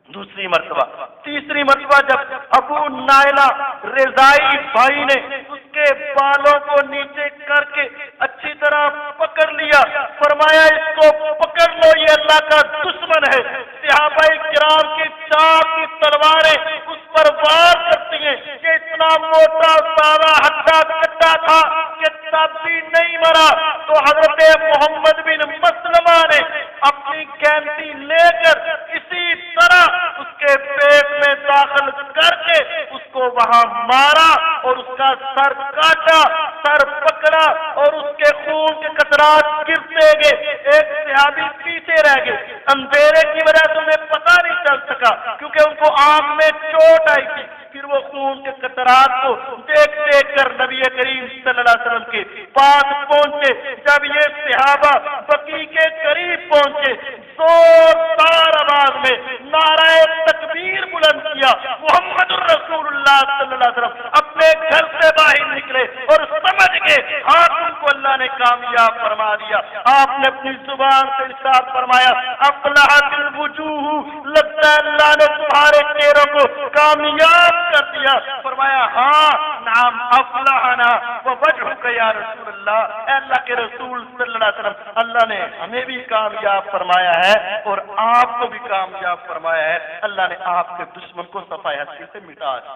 دوسری مرتبہ، تیسری مرتبہ جب ابو نائلہ رضائی بھائی نے اس کے بالوں کو نیچے کر کے اچھی طرح پکڑ لیا، فرمایا اس کو پکڑ لو، یہ اللہ کا دشمن ہے۔ صحابہ کرام کی چاک کی تلواریں اس پر وار کرتی ہیں، یہ اتنا موٹا سارا ہڈا کٹا تھا کہ تب بھی نہیں مرا۔ تو حضرت محمد بن مسلمہ نے اپنی کینتی لے کر اسی طرح اس کے پیٹ میں داخل کر کے اس کو وہاں مارا اور اس کا سر کاٹا، سر پکڑا اور اس کے خون کے قطرات گرتے گئے۔ ایک صحابی پیچھے رہ گئے، اندھیرے کی وجہ سے انہیں پتہ نہیں چل سکا کیونکہ ان کو آنکھ میں چوٹ آئی تھی۔ پھر وہ خون کے قطرات کو دیکھ دیکھ کر نبی کریم صلی اللہ علیہ وسلم کے پاس پہنچے۔ جب یہ صحابہ بقیع کے قریب پہنچے، زوردار آواز میں نعرہ تکبیر بلند کیا، محمد الرسول اللہ صلی اللہ علیہ وسلم اپنے گھر سے باہر نکلے اور سمجھ گئے ہاں تم کو اللہ نے کامیاب فرما دیا۔ آپ نے اپنی زبان سے ارشاد فرمایا، افلحت الوجوہ، لگتا ہے اللہ نے تمہارے چہروں کو کامیاب کر دیا۔ فرمایا، ہاں نعم افلحنا ووجہک یا رسول اللہ، اے اللہ کے رسول صلی اللہ علیہ وسلم، اللہ نے ہمیں بھی کامیاب فرمایا ہے اور آپ کو بھی کامیاب فرمایا ہے، اللہ نے آپ کے دشمن کو صفحہ ہستی سے مٹا دیا۔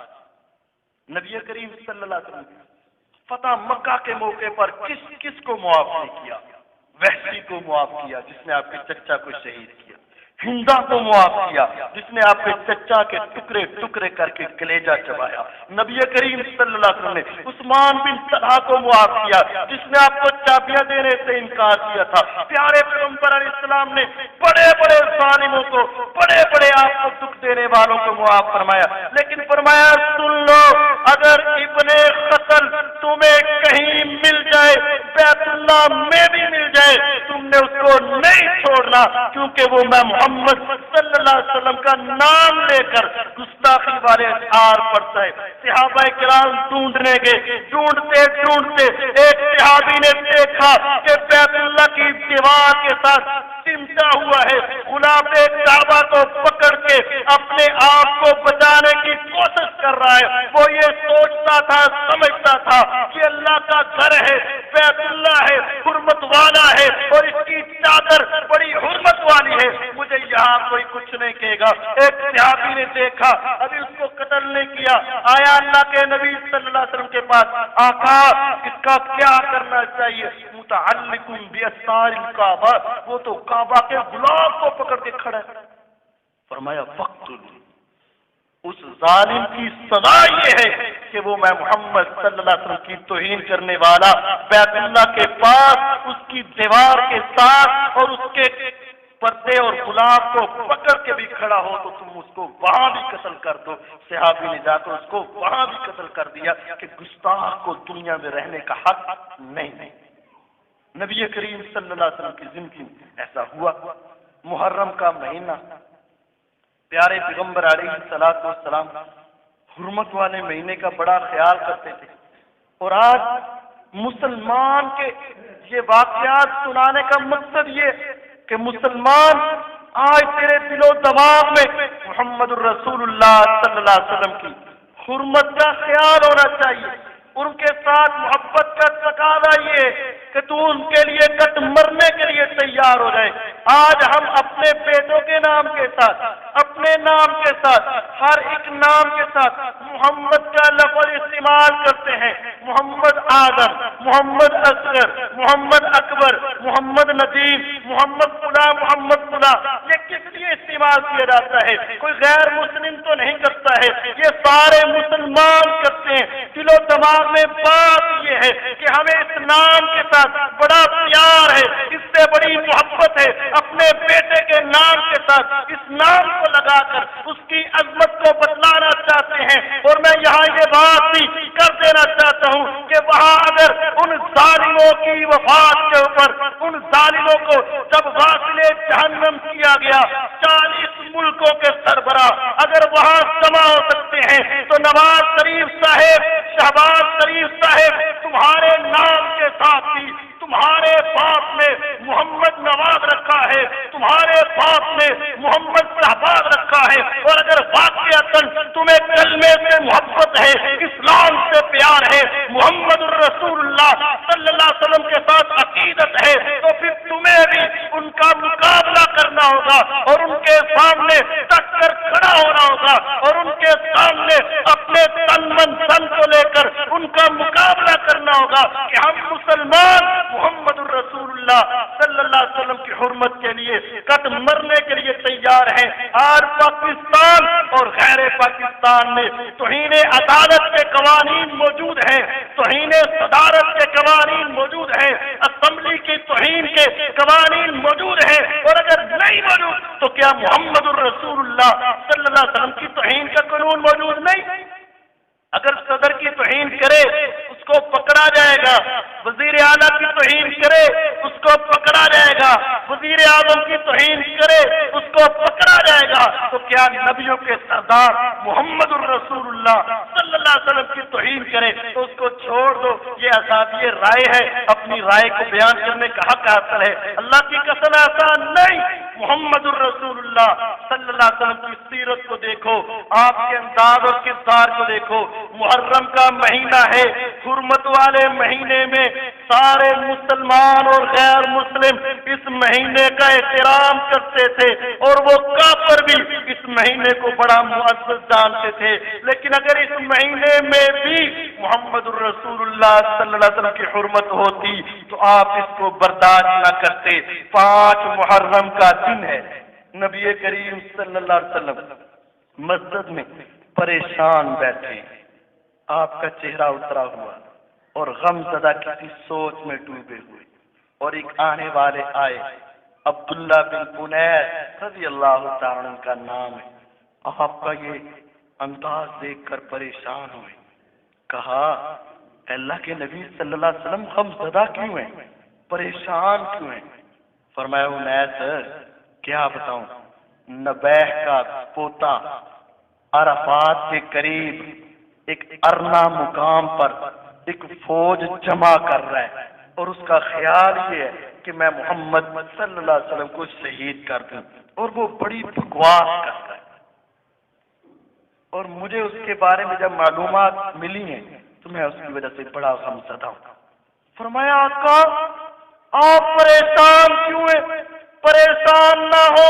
نبی کریم صلی اللہ علیہ وسلم فتح مکہ کے موقع پر کس کس کو معاف نہیں کیا؟ وحشی کو معاف کیا جس نے آپ کے چچا کو شہید کیا، ہندا کو معاف کیا جس نے آپ کے چچا کے ٹکڑے ٹکڑے کر کے کلیجہ چبایا، نبی کریم صلی اللہ علیہ وسلم نے عثمان بن طلحہ کو معاف کیا جس نے آپ کو چابیاں دینے سے انکار کیا تھا۔ پیارے پیغمبر علیہ السلام نے بڑے بڑے ظالموں کو، بڑے بڑے آپ کو دکھ دینے والوں کو معاف فرمایا، لیکن فرمایا سن لو، اگر ابن قتل تمہیں کہیں مل جائے، بیت اللہ میں بھی مل جائے، تم نے اس کو نہیں چھوڑنا، کیونکہ وہ میں محمد صلی اللہ علیہ وسلم کا نام لے کر گستاخی والے اشعار پڑھتا ہے۔ صحابہ کرام ڈھونڈنے گئے، ڈھونڈتے ڈھونڈتے ایک صحابی نے دیکھا کہ بیت اللہ کی دیوار کے ساتھ چمٹا ہوا ہے، غلاف کعبہ کو پکڑ کے اپنے آپ کو بچانے کی کوشش کر رہا ہے۔ وہ یہ سوچتا تھا، سمجھتا تھا کہ اللہ کا گھر ہے، بیت اللہ ہے، حرمت والا ہے اور اس کی چادر بڑی حرمت والی ہے، مجھے یہاں کوئی کچھ نہیں کہے گا۔ ایک صحابی نے دیکھا، ابھی اس کو قتل نہیں کیا، آیا اللہ کے نبی صلی اللہ علیہ وسلم کے پاس، آقا اس کا کیا کرنا چاہیے؟ متعلق بأستار الکعبہ، وہ تو کعبہ کے غلاف کو پکڑ کے کھڑا ہے۔ فرمایا فقتل، اس ظالم کی سزا یہ ہے کہ وہ میں محمد صلی اللہ علیہ وسلم کی توہین کرنے والا بیت اللہ کے پاس اس کی دیوار کے ساتھ اور اس کے پردے اور غلاف کو پکڑ کے بھی کھڑا ہو تو تم اس کو وہاں بھی قتل کر دو۔ صحابی نے جا کر اس کو وہاں بھی قتل کر دیا کہ گستاخ کو دنیا میں رہنے کا حق نہیں۔ نبی کریم صلی اللہ علیہ وسلم کی زندگی میں ایسا ہوا۔ محرم کا مہینہ، پیارے پیغمبر علیہ الصلوۃ والسلام حرمت والے مہینے کا بڑا خیال کرتے تھے، اور آج مسلمان کے یہ واقعات سنانے کا مقصد یہ کہ مسلمان آج تیرے دل و دماغ میں محمد الرسول اللہ صلی اللہ علیہ وسلم کی حرمت کا خیال ہونا چاہیے، ان کے ساتھ محبت کا تقاضا یہ کہ تو ان کے لیے کٹ مرنے کے لیے تیار ہو جائے۔ آج ہم اپنے بیٹوں کے نام کے ساتھ، اپنے نام کے ساتھ، ہر ایک نام کے ساتھ محمد کا لفظ استعمال کرتے ہیں، محمد اعظم، محمد اصغر، محمد اکبر، محمد ندیم، محمد فلاں، محمد فلاں۔ یہ کس لیے استعمال کیا جاتا ہے؟ کوئی غیر مسلم تو نہیں کرتا ہے، یہ سارے مسلمان کرتے ہیں۔ دل و دماغ میں بات یہ ہے کہ ہمیں اس نام کے ساتھ بڑا پیار ہے، اس سے بڑی محبت ہے، اپنے بیٹے کے نام کے ساتھ اس نام کو لگا کر اس کی عظمت کو بتلانا چاہتے ہیں۔ اور میں یہاں یہ بات بھی کر دینا چاہتا ہوں کہ وہاں اگر ان ظالموں کی وفات کے اوپر ان ظالموں کو جب واصل جہنم کیا گیا، 40 ملکوں کے سربراہ اگر وہاں جمع ہو سکتے ہیں تو نواز شریف صاحب، شہباز شریف صاحب تمہارے نام کے ساتھ بھی تمہارے باپ میں محمد نواز رکھا ہے، تمہارے باپ میں محمد شہباز رکھا ہے، اور اگر واقعتاً تمہیں کلمے سے محبت ہے، اسلام سے پیار ہے، محمد الرسول اللہ صلی اللہ علیہ وسلم کے ساتھ عقیدت ہے، تو پھر تمہیں بھی ان کا مقابلہ کرنا ہوگا اور ان کے سامنے تک کر کھڑا ہونا ہوگا اور ان کے سامنے اپنے تن من دھن کو لے کر ان کا مقابلہ کرنا ہوگا کہ ہم مسلمان محمد الرسول اللہ صلی اللہ علیہ وسلم کی حرمت کے لیے کٹ مرنے کے لیے تیار ہیں۔ آج پاکستان اور غیر پاکستان میں توہین عدالت کے قوانین موجود ہیں، توہین صدارت کے قوانین موجود ہیں، اسمبلی کی توہین کے قوانین موجود ہیں، اور اگر نہیں موجود تو کیا محمد الرسول اللہ صلی اللہ علیہ وسلم کی توہین کا قانون موجود نہیں؟ اگر صدر کی توہین کرے اس کو پکڑا جائے گا، وزیر اعلیٰ کی توہین کرے اس کو پکڑا جائے گا، وزیر اعظم کی توہین کرے اس کو پکڑا جائے گا، تو کیا نبیوں کے سردار محمد الرسول اللہ صلی اللہ علیہ وسلم کی توہین کرے تو اس کو چھوڑ دو؟ یہ آزادی رائے ہے، اپنی رائے کو بیان کرنے کا حق حاصل ہے۔ اللہ کی قسم آسان نہیں۔ محمد الرسول اللہ صلی اللہ علیہ وسلم کی سیرت کو دیکھو، آپ کے انداز اور کردار کو دیکھو۔ محرم کا مہینہ ہے، حرمت والے مہینے میں سارے مسلمان اور غیر مسلم اس مہینے کا احترام کرتے تھے، اور وہ کافر بھی اس مہینے کو بڑا معزز جانتے تھے۔ لیکن اگر اس مہینے میں بھی محمد الرسول اللہ صلی اللہ علیہ وسلم کی حرمت ہوتی تو آپ اس کو برداشت نہ کرتے۔ 5 محرم کا دن ہے، نبی کریم صلی اللہ علیہ وسلم مسجد میں پریشان بیٹھے، آپ کا چہرہ اترا ہوا اور غم زدہ کسی سوچ میں ڈوبے ہوئے، اور ایک آنے والے آئے، عبداللہ بن بنیر رضی اللہ تعالیٰ عنہ کا نام ہے۔ آپ کا یہ انداز دیکھ کر پریشان ہوئے، کہا اللہ کے نبی صلی اللہ علیہ وسلم غم زدہ کیوں ہیں، پریشان کیوں ہیں؟ فرمایا انیس کیا بتاؤں، نبیح کا پوتا عرفات کے قریب ایک ارنا مقام پر ایک فوج جمع کر رہا ہے، اور اس کا خیال یہ ہے کہ میں محمد صلی اللہ علیہ وسلم کو شہید کر دوں، اور وہ بڑی بکواس کرتا ہے، اور مجھے اس کے بارے میں جب معلومات ملی ہیں تو میں اس کی وجہ سے بڑا غم زدہ ہوں۔ فرمایا آقا آپ پریشان کیوں ہیں؟ پریشان نہ ہو،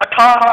18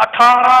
18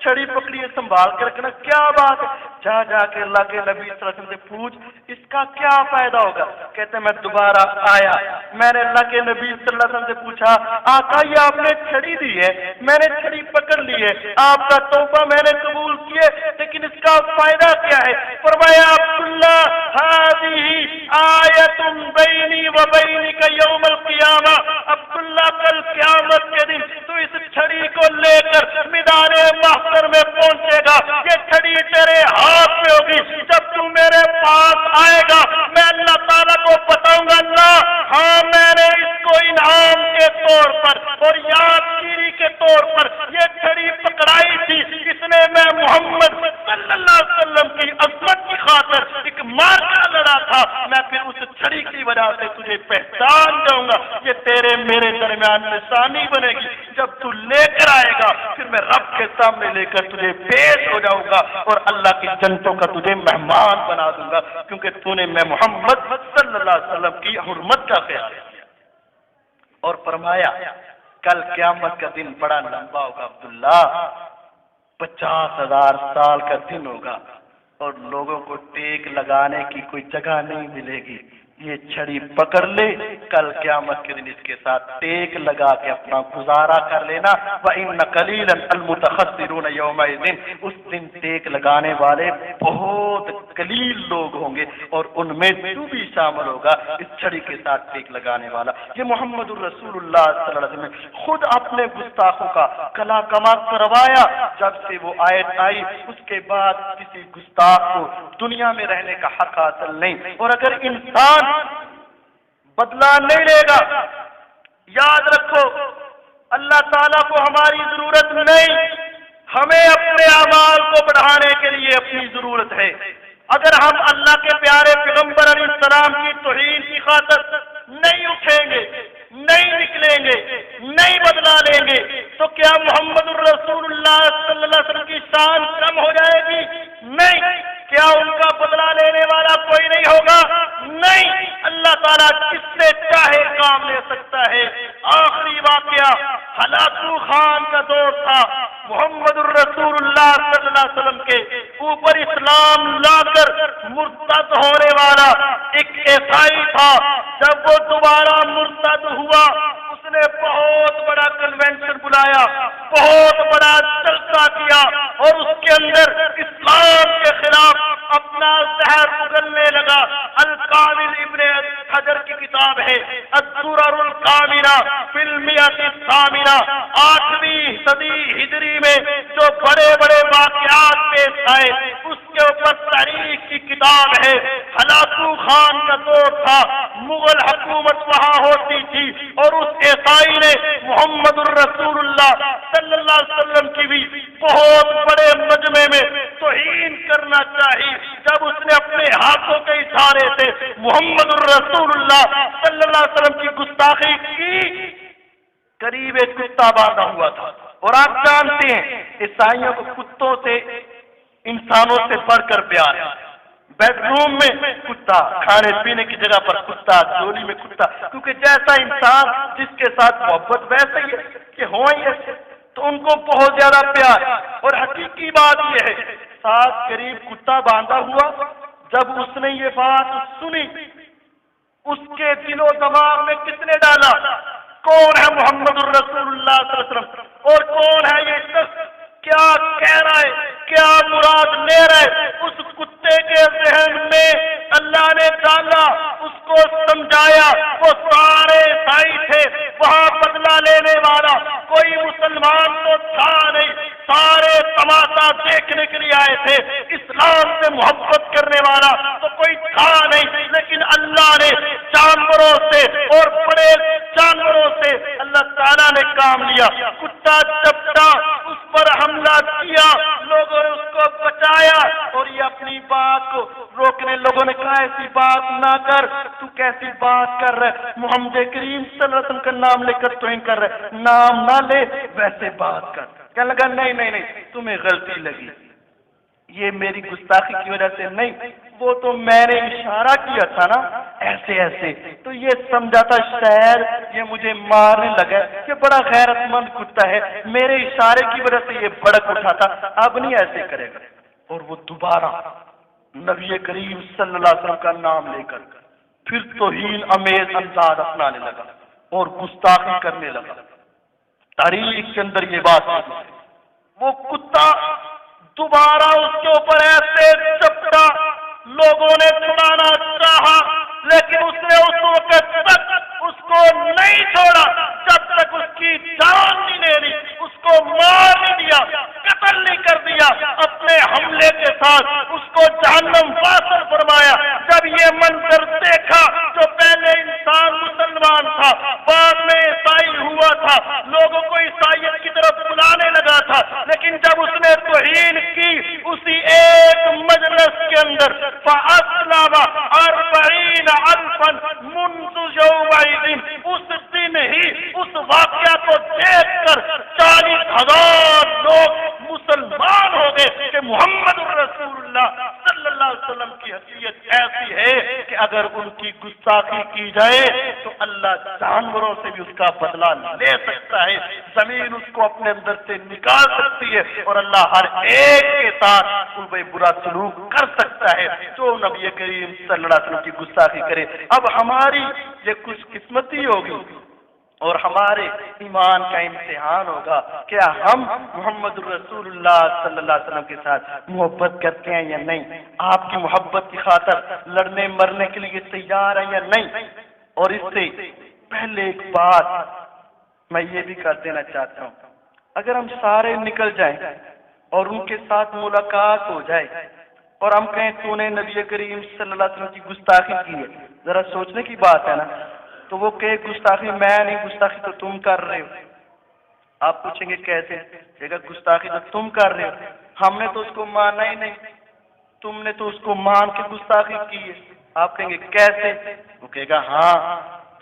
چھڑی پکڑی ہے سنبھال کے رکھنا، کیا بات ہے؟ جا کے اللہ کے نبی صلی اللہ علیہ وسلم سے پوچھ اس کا کیا فائدہ ہوگا؟ کہتے میں دوبارہ آیا، میں نے اللہ کے نبی صلی اللہ علیہ وسلم سے پوچھا آقا یہ آپ نے چھڑی دی ہے، میں نے چھڑی پکڑ لی ہے، آپ کا توبہ میں نے قبول کیے، لیکن اس کا فائدہ کیا ہے؟ فرمایا عبداللہ ہذہ آیۃ بینی و بینک یوم القیامہ، عبداللہ کل قیامت کے دن تو اس چھڑی کو لے کر میدان محشر میں پہنچے گا، یہ چھڑی تیرے ہاتھ میں ہوگی، جب تو میرے پاس آئے گا میں اللہ تعالیٰ کو بتاؤں گا اللہ ہاں میں نے اس کو انعام کے طور پر اور یادگیری کے طور پر یہ چھڑی پکڑائی تھی، اس نے میں محمد صلی اللہ علیہ وسلم کی عظمت کی خاطر ایک مارکا لڑا تھا، میں پھر اس چھڑی کی وجہ سے تجھے پہچان جاؤں گا، یہ تیرے میرے درمیان نشانی بنے گی، جب تو لے کر آئے گا پھر میں رب کے سامنے لے کر تجھے پیش ہو جاؤں گا اور اللہ کی جنتوں کا تجھے مہمان بنا دوں گا، کیونکہ تو نے میں محمد صلی اللہ علیہ وسلم کی حرمت کا خیال کیا۔ اور فرمایا کل قیامت کا دن بڑا لمبا ہوگا عبداللہ، 50,000 سال کا دن ہوگا اور لوگوں کو ٹیک لگانے کی کوئی جگہ نہیں ملے گی، یہ چھڑی پکڑ لے کل قیامت کے دن اس کے ساتھ ٹیک لگا کے اپنا گزارا کر لینا، وَإِنَّ قَلِيلًا الْمُتَخَسِّرُونَ يَوْمَئِذٍ، اس دن ٹیک لگانے والے بہت قلیل لوگ ہوں گے اور ان میں تو بھی شامل ہوگا اس چھڑی کے ساتھ ٹیک لگانے والا۔ یہ محمد الرسول اللہ صلی اللہ علیہ وسلم نے خود اپنے گستاخوں کا کلا کما کروایا، جب سے وہ آیت آئی اس کے بعد کسی گستاخ کو دنیا میں رہنے کا حق حاصل نہیں، اور اگر انسان بدلہ نہیں لے گا یاد رکھو اللہ تعالیٰ کو ہماری ضرورت نہیں، ہمیں اپنے اعمال کو بڑھانے کے لیے اپنی ضرورت ہے۔ اگر ہم اللہ کے پیارے پیغمبر علیہ السلام کی توہین کی خاطر نہیں اٹھیں گے، نہیں نکلیں گے، نہیں بدلا لیں گے تو کیا محمد الرسول اللہ صلی اللہ علیہ وسلم کی شان کم ہو جائے گی؟ نہیں۔ کیا ان کا بدلہ لینے والا کوئی نہیں ہوگا؟ نہیں۔ اللہ تعالیٰ کس سے چاہے کام لے سکتا ہے۔ آخری واقعہ ہلاکو خان کا دور تھا، محمد الرسول اللہ صلی اللہ علیہ وسلم کے اوپر اسلام لا کر مرتد ہونے والا ایک عیسائی تھا، جب وہ دوبارہ مرتد ہوا اس نے بہت بڑا کنونشن بلایا، بہت بڑا جلسہ کیا اور اس کے اندر اسلام کے خلاف اپنا زہر اگلنے لگا۔ الکامل ابن حجر کی کتاب ہے الدرر الکاملہ فی المئۃ الثامنہ، 8ویں صدی ہجری میں جو بڑے بڑے واقعات پیش آئے اس کے اوپر تاریخ کی کتاب ہے۔ ہلاکو خان کا دور تھا، مغل حکومت وہاں ہوتی تھی اور اس عیسائی نے محمد الرسول اللہ صلی اللہ علیہ وسلم کی بھی بہت بڑے مجمع میں توہین کرنا چاہی، جب اس نے اپنے ہاتھوں کے اشارے سے محمد الرسول اللہ صلی اللہ علیہ وسلم کی گستاخی کی، قریب ایک کتا باندھا ہوا تھا، اور آپ جانتے ہیں عیسائیوں کو کتوں سے انسانوں سے بڑھ کر پیار ہے۔ بیڈ روم میں کتا، کھانے پینے کی جگہ پر کتا، جولی میں کتا، کیونکہ جیسا انسان جس کے ساتھ محبت ویسے ہی ہے کہ ہو ہی ایسے، تو ان کو بہت زیادہ پیار۔ اور حقیقی بات یہ ہے ساتھ قریب کتا باندھا ہوا، جب اس نے یہ بات سنی اس کے دل و دماغ میں کس نے ڈالا؟ کون ہے محمد الرسول اللہ صلی اللہ علیہ وسلم اور کون ہے یہ شخص، کیا کہہ رہا ہے، کیا مراد لے رہا ہے؟ اس کتے کے ذہن میں اللہ نے ڈالا، اس کو سمجھایا، وہ سارے عیسائی تھے، وہاں بدلہ لینے والا کوئی مسلمان تو تھا نہیں، سارے تماشا دیکھنے کے لیے آئے تھے، اسلام سے محبت کرنے والا تو کوئی تھا نہیں، لیکن اللہ نے جانوروں سے اور بڑے جانوروں سے اللہ تعالیٰ نے کام لیا۔ کتا چپٹا اس پر حملہ کیا، لوگوں نے اس کو بچایا، اور یہ اپنی بات کو روکنے لوگوں نے کہا ایسی بات نہ کر، تو کیسی بات کر رہے، محمد کریم صلی اللہ علیہ وسلم کا نام لے کر توہین کر رہے، نام نہ لے ویسے بات کر۔ کہنے لگا نہیں تمہیں غلطی لگی، یہ میری گستاخی کی وجہ سے نہیں، وہ تو میں نے اشارہ کیا تھا نا ایسے ایسے، تو یہ سمجھا تھا شاید یہ مجھے مارنے لگا، یہ بڑا غیرت مند کتا ہے، میرے اشارے کی وجہ سے یہ بڑک اٹھا تھا، اب نہیں ایسے کرے گا۔ اور وہ دوبارہ نبی کریم صلی اللہ علیہ وسلم کا نام لے کر پھر توہین امیز انداز اپنانے لگا اور گستاخی کرنے لگا۔ تاریخ کے اندر یہ بات ہے، وہ کتا دوبارہ اس کے اوپر ایسے چپٹا، لوگوں نے چھڑانا چاہا لیکن اس نے اس وقت تک اس کو نہیں چھوڑا جب تک اس کی جان نہیں لے لی، اس کو مار نہیں دیا، قتل نہیں کر دیا، اپنے حملے کے ساتھ اس کو جہنم واصل فرمایا۔ جب یہ منظر دیکھا جو پہلے انسان مسلمان تھا بعد میں عیسائی ہوا تھا، لوگوں کو عیسائیت کی طرف بلانے لگا تھا، لیکن جب اس نے توہین کی اسی ایک مجلس کے اندر فَأَسْلَمَ 40,000 منذ يومئذ، اس دن ہی اس واقعہ کو دیکھ کر 40,000 لوگ مسلمان ہو گئے کہ محمد رسول اللہ صلی اللہ علیہ وسلم کی حیثیت ایسی ہے کہ اگر ان کی گستاخی کی جائے تو اللہ جانوروں سے بھی اس کا بدلہ لے سکتا ہے، زمین اس کو اپنے اندر سے نکال سکتی ہے اور اللہ ہر ایک کے ساتھ کوئی برا سلوک کر سکتا ہے جو نبی کریم صلی اللہ علیہ وسلم کی گستاخی کرے۔ اب ہماری یہ خوش قسمتی ہوگی اور ہمارے ایمان کا امتحان ہوگا، کیا ہم محمد رسول اللہ صلی اللہ علیہ وسلم کے ساتھ محبت کرتے ہیں یا نہیں، آپ کی محبت کی خاطر لڑنے مرنے کے لیے تیار ہیں یا نہیں۔ اور اس سے پہلے ایک بات میں یہ بھی کر دینا چاہتا ہوں، اگر ہم سارے نکل جائیں اور ان کے ساتھ ملاقات ہو جائے اور ہم کہیں تو نے نبی کریم صلی اللہ علیہ وسلم کی گستاخی کی ہے، ذرا سوچنے کی بات ہے نا، تو وہ کہ گستاخی میں نہیں، گستاخی تو تم کر رہے ہو۔ آپ پوچھیں گے کیسے؟ کہ گستاخی تو تم کر رہے ہو، ہم نے تو اس کو مانا ہی نہیں، تم نے تو اس کو مان کے گستاخی کی ہے۔ آپ کہیں گے کیسے؟ وہ کہے گا ہاں،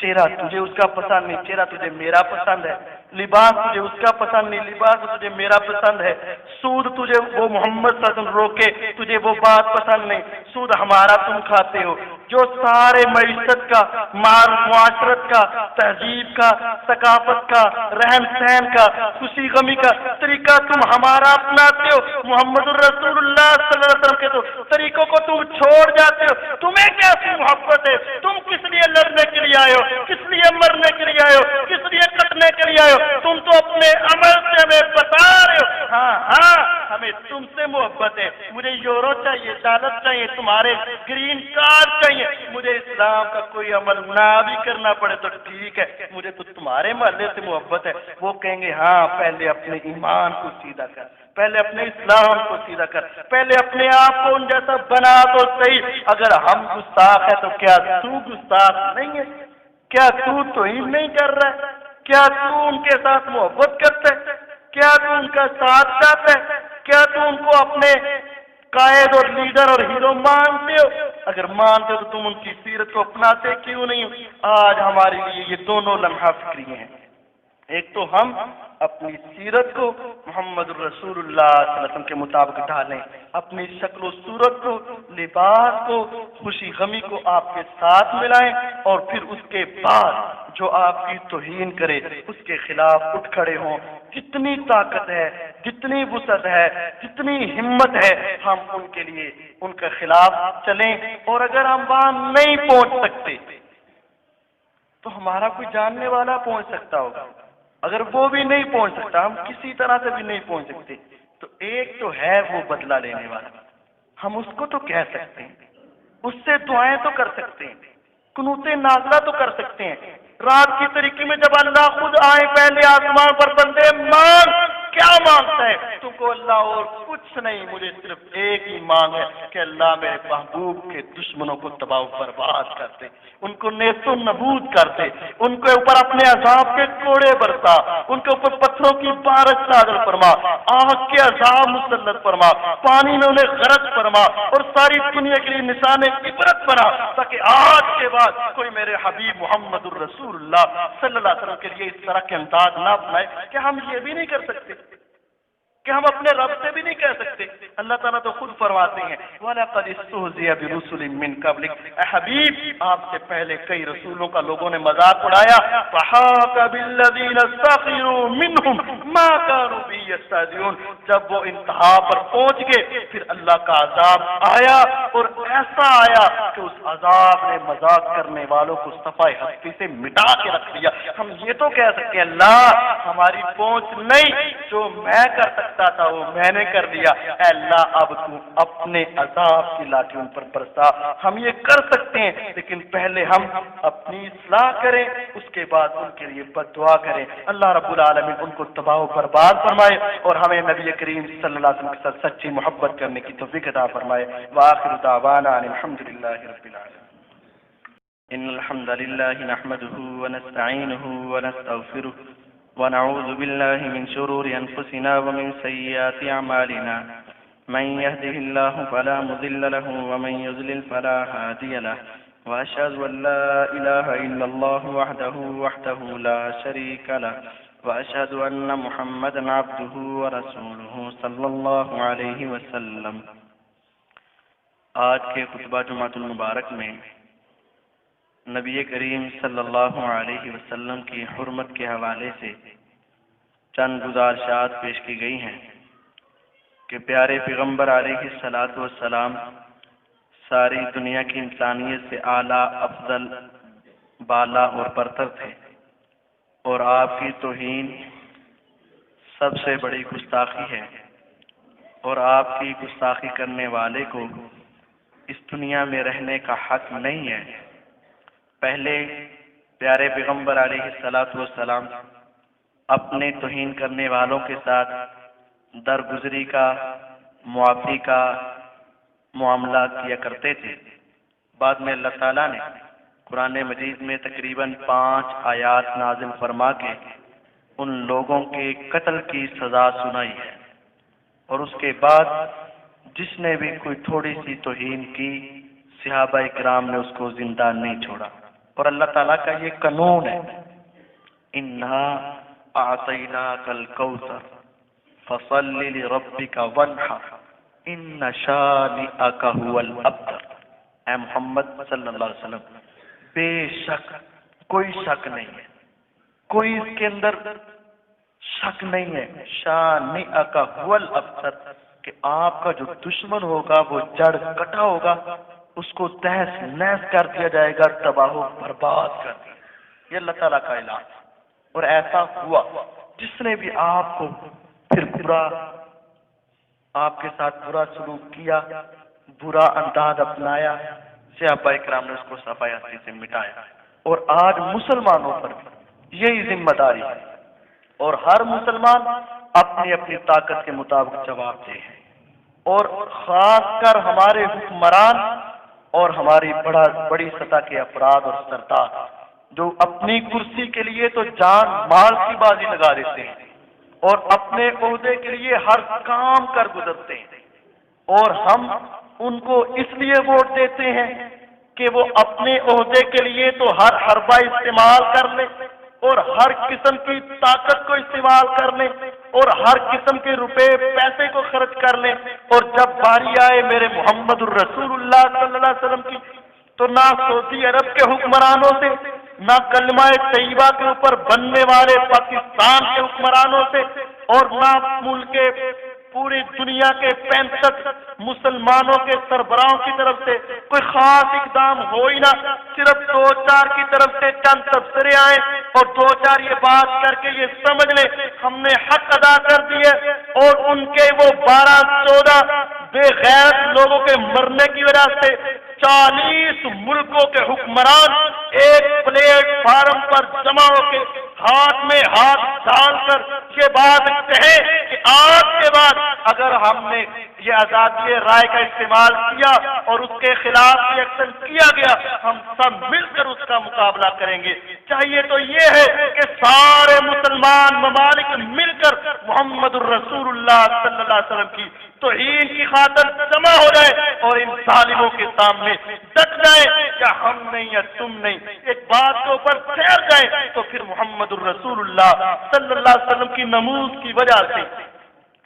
چہرہ تجھے اس کا پسند نہیں، چہرہ تجھے میرا پسند ہے، لباس تجھے اس کا پسند نہیں، لباس تجھے میرا پسند ہے، سود تجھے وہ محمد صلی اللہ علیہ وسلم روکے تجھے وہ بات پسند نہیں، سود ہمارا تم کھاتے ہو، جو سارے معیشت کا، معاشرت کا، تہذیب کا، ثقافت کا، رہن سہن کا، خوشی غمی کا طریقہ تم ہمارا اپناتے ہو، محمد الرسول اللہ صلی اللہ علیہ وسلم کے تو طریقوں کو تم چھوڑ جاتے ہو، تمہیں کیسی محبت ہے؟ تم کس لیے لڑنے کے لیے آئے ہو؟ کس لیے مرنے کے لیے آئے ہو؟ کس لیے کٹنے کے لیے آئے ہو؟ تم تو اپنے عمل سے ہمیں بتا رہے ہو ہاں ہمیں تم سے محبت ہے، مجھے یورو چاہیے، ڈالر چاہیے، تمہارے گرین کارڈ چاہیے، مجھے اسلام کا کوئی عمل نہ بھی کرنا پڑے تو ٹھیک ہے، مجھے تو تمہارے محلے سے محبت ہے۔ وہ کہیں گے ہاں پہلے اپنے ایمان کو سیدھا کر، پہلے اپنے اسلام کو سیدھا کر، پہلے اپنے آپ کو ان جیسا بنا تو صحیح۔ اگر ہم گستاخ ہے تو کیا تو گستاخ نہیں ہے؟ کیا تو توہین نہیں کر رہا ہے؟ کیا تو ان کے ساتھ محبت کرتا ہے؟ کیا تو ان کا ساتھ چاہتا ہے؟ کیا تو ان کو اپنے قائد اور لیڈر اور ہیرو مانتے ہو؟ اگر مانتے ہو تو تم ان کی سیرت کو اپناتے کیوں نہیں ہو؟ آج ہمارے لیے یہ دونوں لمحہ فکری ہیں، ایک تو ہم اپنی سیرت کو محمد رسول اللہ صلی اللہ علیہ وسلم کے مطابق ڈالیں، اپنی شکل و صورت کو، لباس کو، خوشی غمی کو آپ کے ساتھ ملائیں، اور پھر اس کے بعد جو آپ کی توہین کرے اس کے خلاف اٹھ کھڑے ہوں۔ جتنی طاقت ہے، جتنی وسعت ہے، جتنی ہمت ہے، ہم ان کے لیے ان کے خلاف چلیں، اور اگر ہم وہاں نہیں پہنچ سکتے تو ہمارا کوئی جاننے والا پہنچ سکتا ہوگا، اگر وہ بھی نہیں پہنچ سکتا، ہم کسی طرح سے بھی نہیں پہنچ سکتے، تو ایک تو ہے وہ بدلہ لینے والا، ہم اس کو تو کہہ سکتے ہیں، اس سے دعائیں تو کر سکتے ہیں، قنوت نازلہ تو کر سکتے ہیں۔ رات کی طریقے میں جب اللہ خود آئے پہلے آسمان پر، بندے مانگ، کیا مانگتا ہے؟ تم کو اللہ اور کچھ نہیں، مجھے صرف ایک ہی مانگ ہے کہ اللہ میرے محبوب کے دشمنوں کو تباہ و برباد کر دے، ان کو نیست و نبود کر دے، ان کے اوپر اپنے عذاب کے کوڑے برسا، ان کے اوپر پتھروں کی بارش نازل فرما، آگ کے عذاب مسلط فرما، پانی میں انہیں غرق فرما، اور ساری دنیا کے لیے نشان عبرت بنا، تاکہ آج کے بعد کوئی میرے حبیب محمد الرسول اللہ صلی اللہ علیہ وسلم کے لیے اس طرح کے انداز نہ اپنائے کہ ہم یہ بھی نہیں کر سکتے، کہ ہم اپنے رب سے بھی نہیں کہہ سکتے اللہ تعالیٰ تو خود فرماتے ہیں وَلَقَدِ اسْتُهْزِئَ بِرُسُلٍ مِّن قَبْلِكَ، اے حبیب آپ سے پہلے کئی رسولوں کا لوگوں نے مذاق اڑایا، فَحَاقَ بِالَّذِينَ سَخِرُوا مِنْهُمْ مَا كَانُوا بِهِ يَسْتَهْزِئُونَ، جب وہ انتہا پر پہنچ گئے پھر اللہ کا عذاب آیا، اور ایسا آیا کہ اس عذاب نے مذاق کرنے والوں کو صفائے ہستی سے مٹا کے رکھ دیا۔ ہم یہ تو کہہ سکتے ہیں اللہ ہماری پہنچ نہیں، جو میں کر سکتا تھا وہ میں نے کر دیا، اے اللہ اب تو اپنے عذاب کی لاٹھی ان پر برسا۔ ہم یہ کر سکتے ہیں لیکن پہلے ہم اپنی اصلاح کریں، اس کے بعد ان کے لیے بد دعا کریں۔ اللہ رب العالمین ان کو تباہ و برباد فرمائے اور ہمیں نبی کریم صلی اللہ علیہ وسلم کے ساتھ سچی محبت کرنے کی توفیق عطا فرمائے۔ وآخر دعوانا ان الحمدللہ رب العالمین۔ ان الحمد لله نحمده ونستعينه ونستغفره ونعوذ بالله من شرور انفسنا ومن سيئات اعمالنا، من يهده الله فلا مضل له ومن يضلل فلا هادي له، واشهد ان لا اله الا الله وحده لا شريك له، واشهد ان محمدا عبده ورسوله صلی اللہ علیہ وسلم۔ آج کے خطبہ جمعۃ المبارک میں نبی کریم صلی اللہ علیہ وسلم کی حرمت کے حوالے سے چند گزارشات پیش کی گئی ہیں کہ پیارے پیغمبر علیہ الصلاۃ والسلام ساری دنیا کی انسانیت سے اعلیٰ، افضل، بالا اور برتر تھے، اور آپ کی توہین سب سے بڑی گستاخی ہے، اور آپ کی گستاخی کرنے والے کو اس دنیا میں رہنے کا حق نہیں ہے۔ پہلے پیارے پیغمبر علیہ الصلاۃ والسلام اپنے توہین کرنے والوں کے ساتھ درگزری کا، معافی کا معاملہ کیا کرتے تھے۔ بعد میں اللہ تعالیٰ نے قرآن مجید میں تقریباً 5 آیات نازل فرما کے ان لوگوں کے قتل کی سزا سنائی ہے، اور اس کے بعد جس نے بھی کوئی تھوڑی سی توہین کی صحابہ کرام نے اس کو زندہ نہیں چھوڑا۔ اور اللہ تعالیٰ کا یہ قانون ہے، اِنَّا أَعْطَيْنَاكَ الْكَوْثَرَ فَصَلِّ لِرَبِّكَ وَانْحَرْ إِنَّ شَانِئَكَ هُوَ الْأَبْتَرُ۔ اے محمد صلی اللہ علیہ وسلم، بے شک کوئی شک نہیں ہے، کوئی اس کے اندر شک نہیں ہے، شَانِئَكَ هُوَ الْأَبْتَرُ، کہ آپ کا جو دشمن ہوگا وہ جڑ کٹا ہوگا، اس کو تہس نہس کر دیا جائے گا، تباہ و برباد کر دیا۔ یہ اللہ تعالیٰ کا اعلان، اور ایسا ہوا جس نے بھی آپ کو پھر آپ کے ساتھ برا سلوک کیا، برا انداز اپنایا، صحابہ کرام نے اس کو صفائے ہستی سے مٹایا۔ اور آج مسلمانوں پر بھی یہی ذمہ داری ہے، اور ہر مسلمان اپنی اپنی طاقت کے مطابق جواب دے ہے، اور خاص کر ہمارے حکمران اور ہماری بڑی سطح کے افراد اور سردار جو اپنی کرسی کے لیے تو جان مال کی بازی لگا دیتے ہیں، اور اپنے عہدے کے لیے ہر کام کر گزرتے ہیں، اور ہم ان کو اس لیے ووٹ دیتے ہیں کہ وہ اپنے عہدے کے لیے تو ہر حربہ استعمال کر لیں، اور ہر قسم کی طاقت کو استعمال کر لیں، اور ہر قسم کے روپے پیسے کو خرچ کر لیں، اور جب باری آئے میرے محمد الرسول اللہ صلی اللہ علیہ وسلم کی تو نہ سعودی عرب کے حکمرانوں سے، نہ کلمہ طیبہ کے اوپر بننے والے پاکستان کے حکمرانوں سے، اور نہ ملک پوری دنیا کے 65 مسلمانوں کے سربراہوں کی طرف سے کوئی خاص اقدام ہو ہی نہ، صرف 2-4 کی طرف سے چند تبصرے آئے، اور 2-4 یہ بات کر کے یہ سمجھ لیں ہم نے حق ادا کر دیے، اور ان کے وہ 12-14 بے غیرت لوگوں کے مرنے کی وجہ سے 40 ملکوں کے حکمران ایک پلیٹ فارم پر جمع ہو کے ہاتھ میں ہاتھ ڈال کر یہ بات کہے کہ آج کے بعد اگر ہم نے یہ آزادی رائے کا استعمال کیا اور اس کے خلاف یہ ایکشن کیا گیا، ہم سب مل کر اس کا مقابلہ کریں گے۔ چاہیے تو یہ ہے کہ سارے مسلمان ممالک مل کر محمد الرسول اللہ صلی اللہ علیہ وسلم کی توہین کی خاطر جمع ہو جائے اور ان ظالموں کے سامنے ڈٹ جائے، یا ہم نہیں یا تم نہیں، ایک بات کے اوپر ٹھہر جائے، تو پھر محمد الرسول اللہ صلی اللہ علیہ وسلم کی نموز کی وجہ سے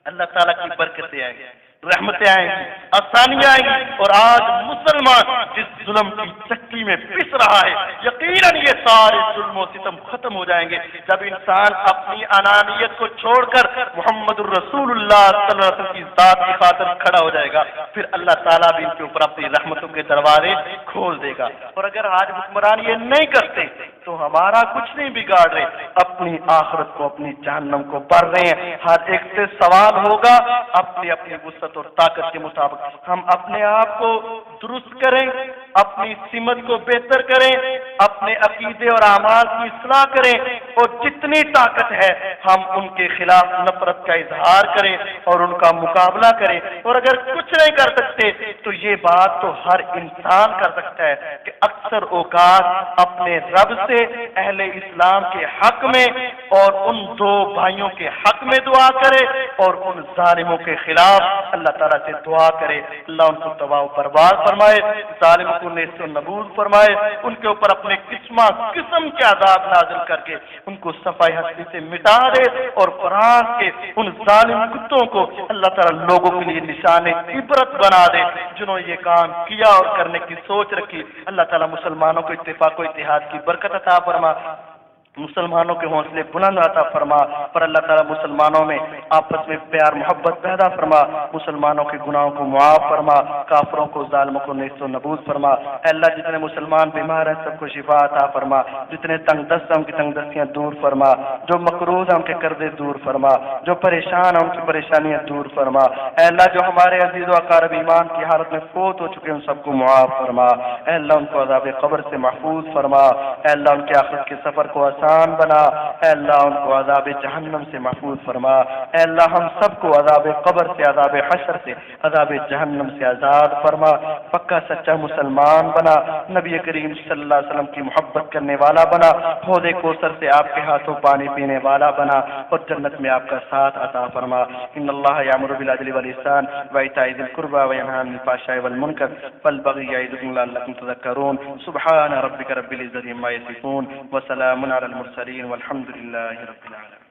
اللہ تعالیٰ کی برکتیں آئیں گی۔ رحمتیں آئیں گی، آسانیاں آئیں گی، اور آج مسلمان جس ظلم کی چکی میں پس رہا ہے، یقیناً یہ سارے ظلم و ستم ختم ہو جائیں گے جب انسان اپنی انانیت کو چھوڑ کر محمد الرسول اللہ صلی اللہ علیہ وسلم کی ذات کی خاطر کھڑا ہو جائے گا، پھر اللہ تعالیٰ بھی ان کے اوپر اپنی رحمتوں کے دروازے کھول دے گا۔ اور اگر آج حکمران یہ نہیں کرتے تو ہمارا کچھ نہیں بگاڑ رہے، اپنی آخرت کو، اپنی جہنم کو بھر رہے ہیں۔ ہر ایک سے سوال ہوگا، اپنی اپنی وسعت اور طاقت کے مطابق ہم اپنے آپ کو درست کریں، اپنی سمت کو بہتر کریں، اپنے عقیدے اور اعمال کی اصلاح کریں، اور جتنی طاقت ہے ہم ان کے خلاف نفرت کا اظہار کریں اور ان کا مقابلہ کریں۔ اور اگر کچھ نہیں کر سکتے تو یہ بات تو ہر انسان کر سکتا ہے کہ اکثر اوقات اپنے رب سے اہل اسلام کے حق میں اور ان دو بھائیوں کے حق میں دعا کرے، اور ان ظالموں کے خلاف اللہ تعالیٰ سے دعا کرے اللہ ان کو تباہ و برباد فرمائے، ظالموں کو نیست و نابود فرمائے، ان کے اوپر اپنے قسم کے عذاب نازل کر کے ان کو صفائی ہستی سے مٹا دے، اور قرآن کے ان ظالم کتوں کو اللہ تعالیٰ لوگوں کے لیے نشان عبرت بنا دے جنہوں نے یہ کام کیا اور کرنے کی سوچ رکھی۔ اللہ تعالیٰ مسلمانوں کو اتفاق و اتحاد کی برکت عطا فرما، مسلمانوں کے حوصلے بلند عطا فرما، پر اللہ تعالیٰ مسلمانوں میں آپس میں پیار محبت پیدا فرما، مسلمانوں کے گناہوں کو معاف فرما، کافروں کو ظالموں کو نیست و نابود فرما۔ اے اللہ جتنے مسلمان بیمار ہیں سب کو شفا عطا فرما، جتنے تنگ دست ہیں ان کی تنگ دستیاں دور فرما، جو مقروض ہیں ان کے قرضے دور فرما، جو پریشان ہیں ان کی پریشانیاں دور فرما۔ اے اللہ جو ہمارے عزیز و اقارب ایمان کی حالت میں فوت ہو چکے ہیں ان سب کو معاف فرما۔ اے اللہ ان کو عذاب قبر سے محفوظ فرما۔ اے اللہ ان کے آخرت کے سفر کو آسان بنا۔ اے اللہ ان کو عذاب جہنم سے محفوظ فرما۔ اے اللہ ہم سب کو عذاب قبر سے، عذاب حشر سے، عذاب جہنم سے آزاد فرما۔ پکا سچا مسلمان بنا، نبی کریم صلی اللہ علیہ وسلم کی محبت کرنے والا بنا، حوض کوثر سے آپ کے ہاتھوں پانی پینے والا بنا، اور جنت میں آپ کا ساتھ عطا فرما۔ ان اللہ یامر بالعدل والاحسان وایتاء ذی القربى وینہی عن الفحشاء والمنکر والبغی یعظکم لعلکم تذکرون۔ سبحان ربک رب العزة عما یصفون وسلام علی المرسلین والحمد للہ رب العالمین۔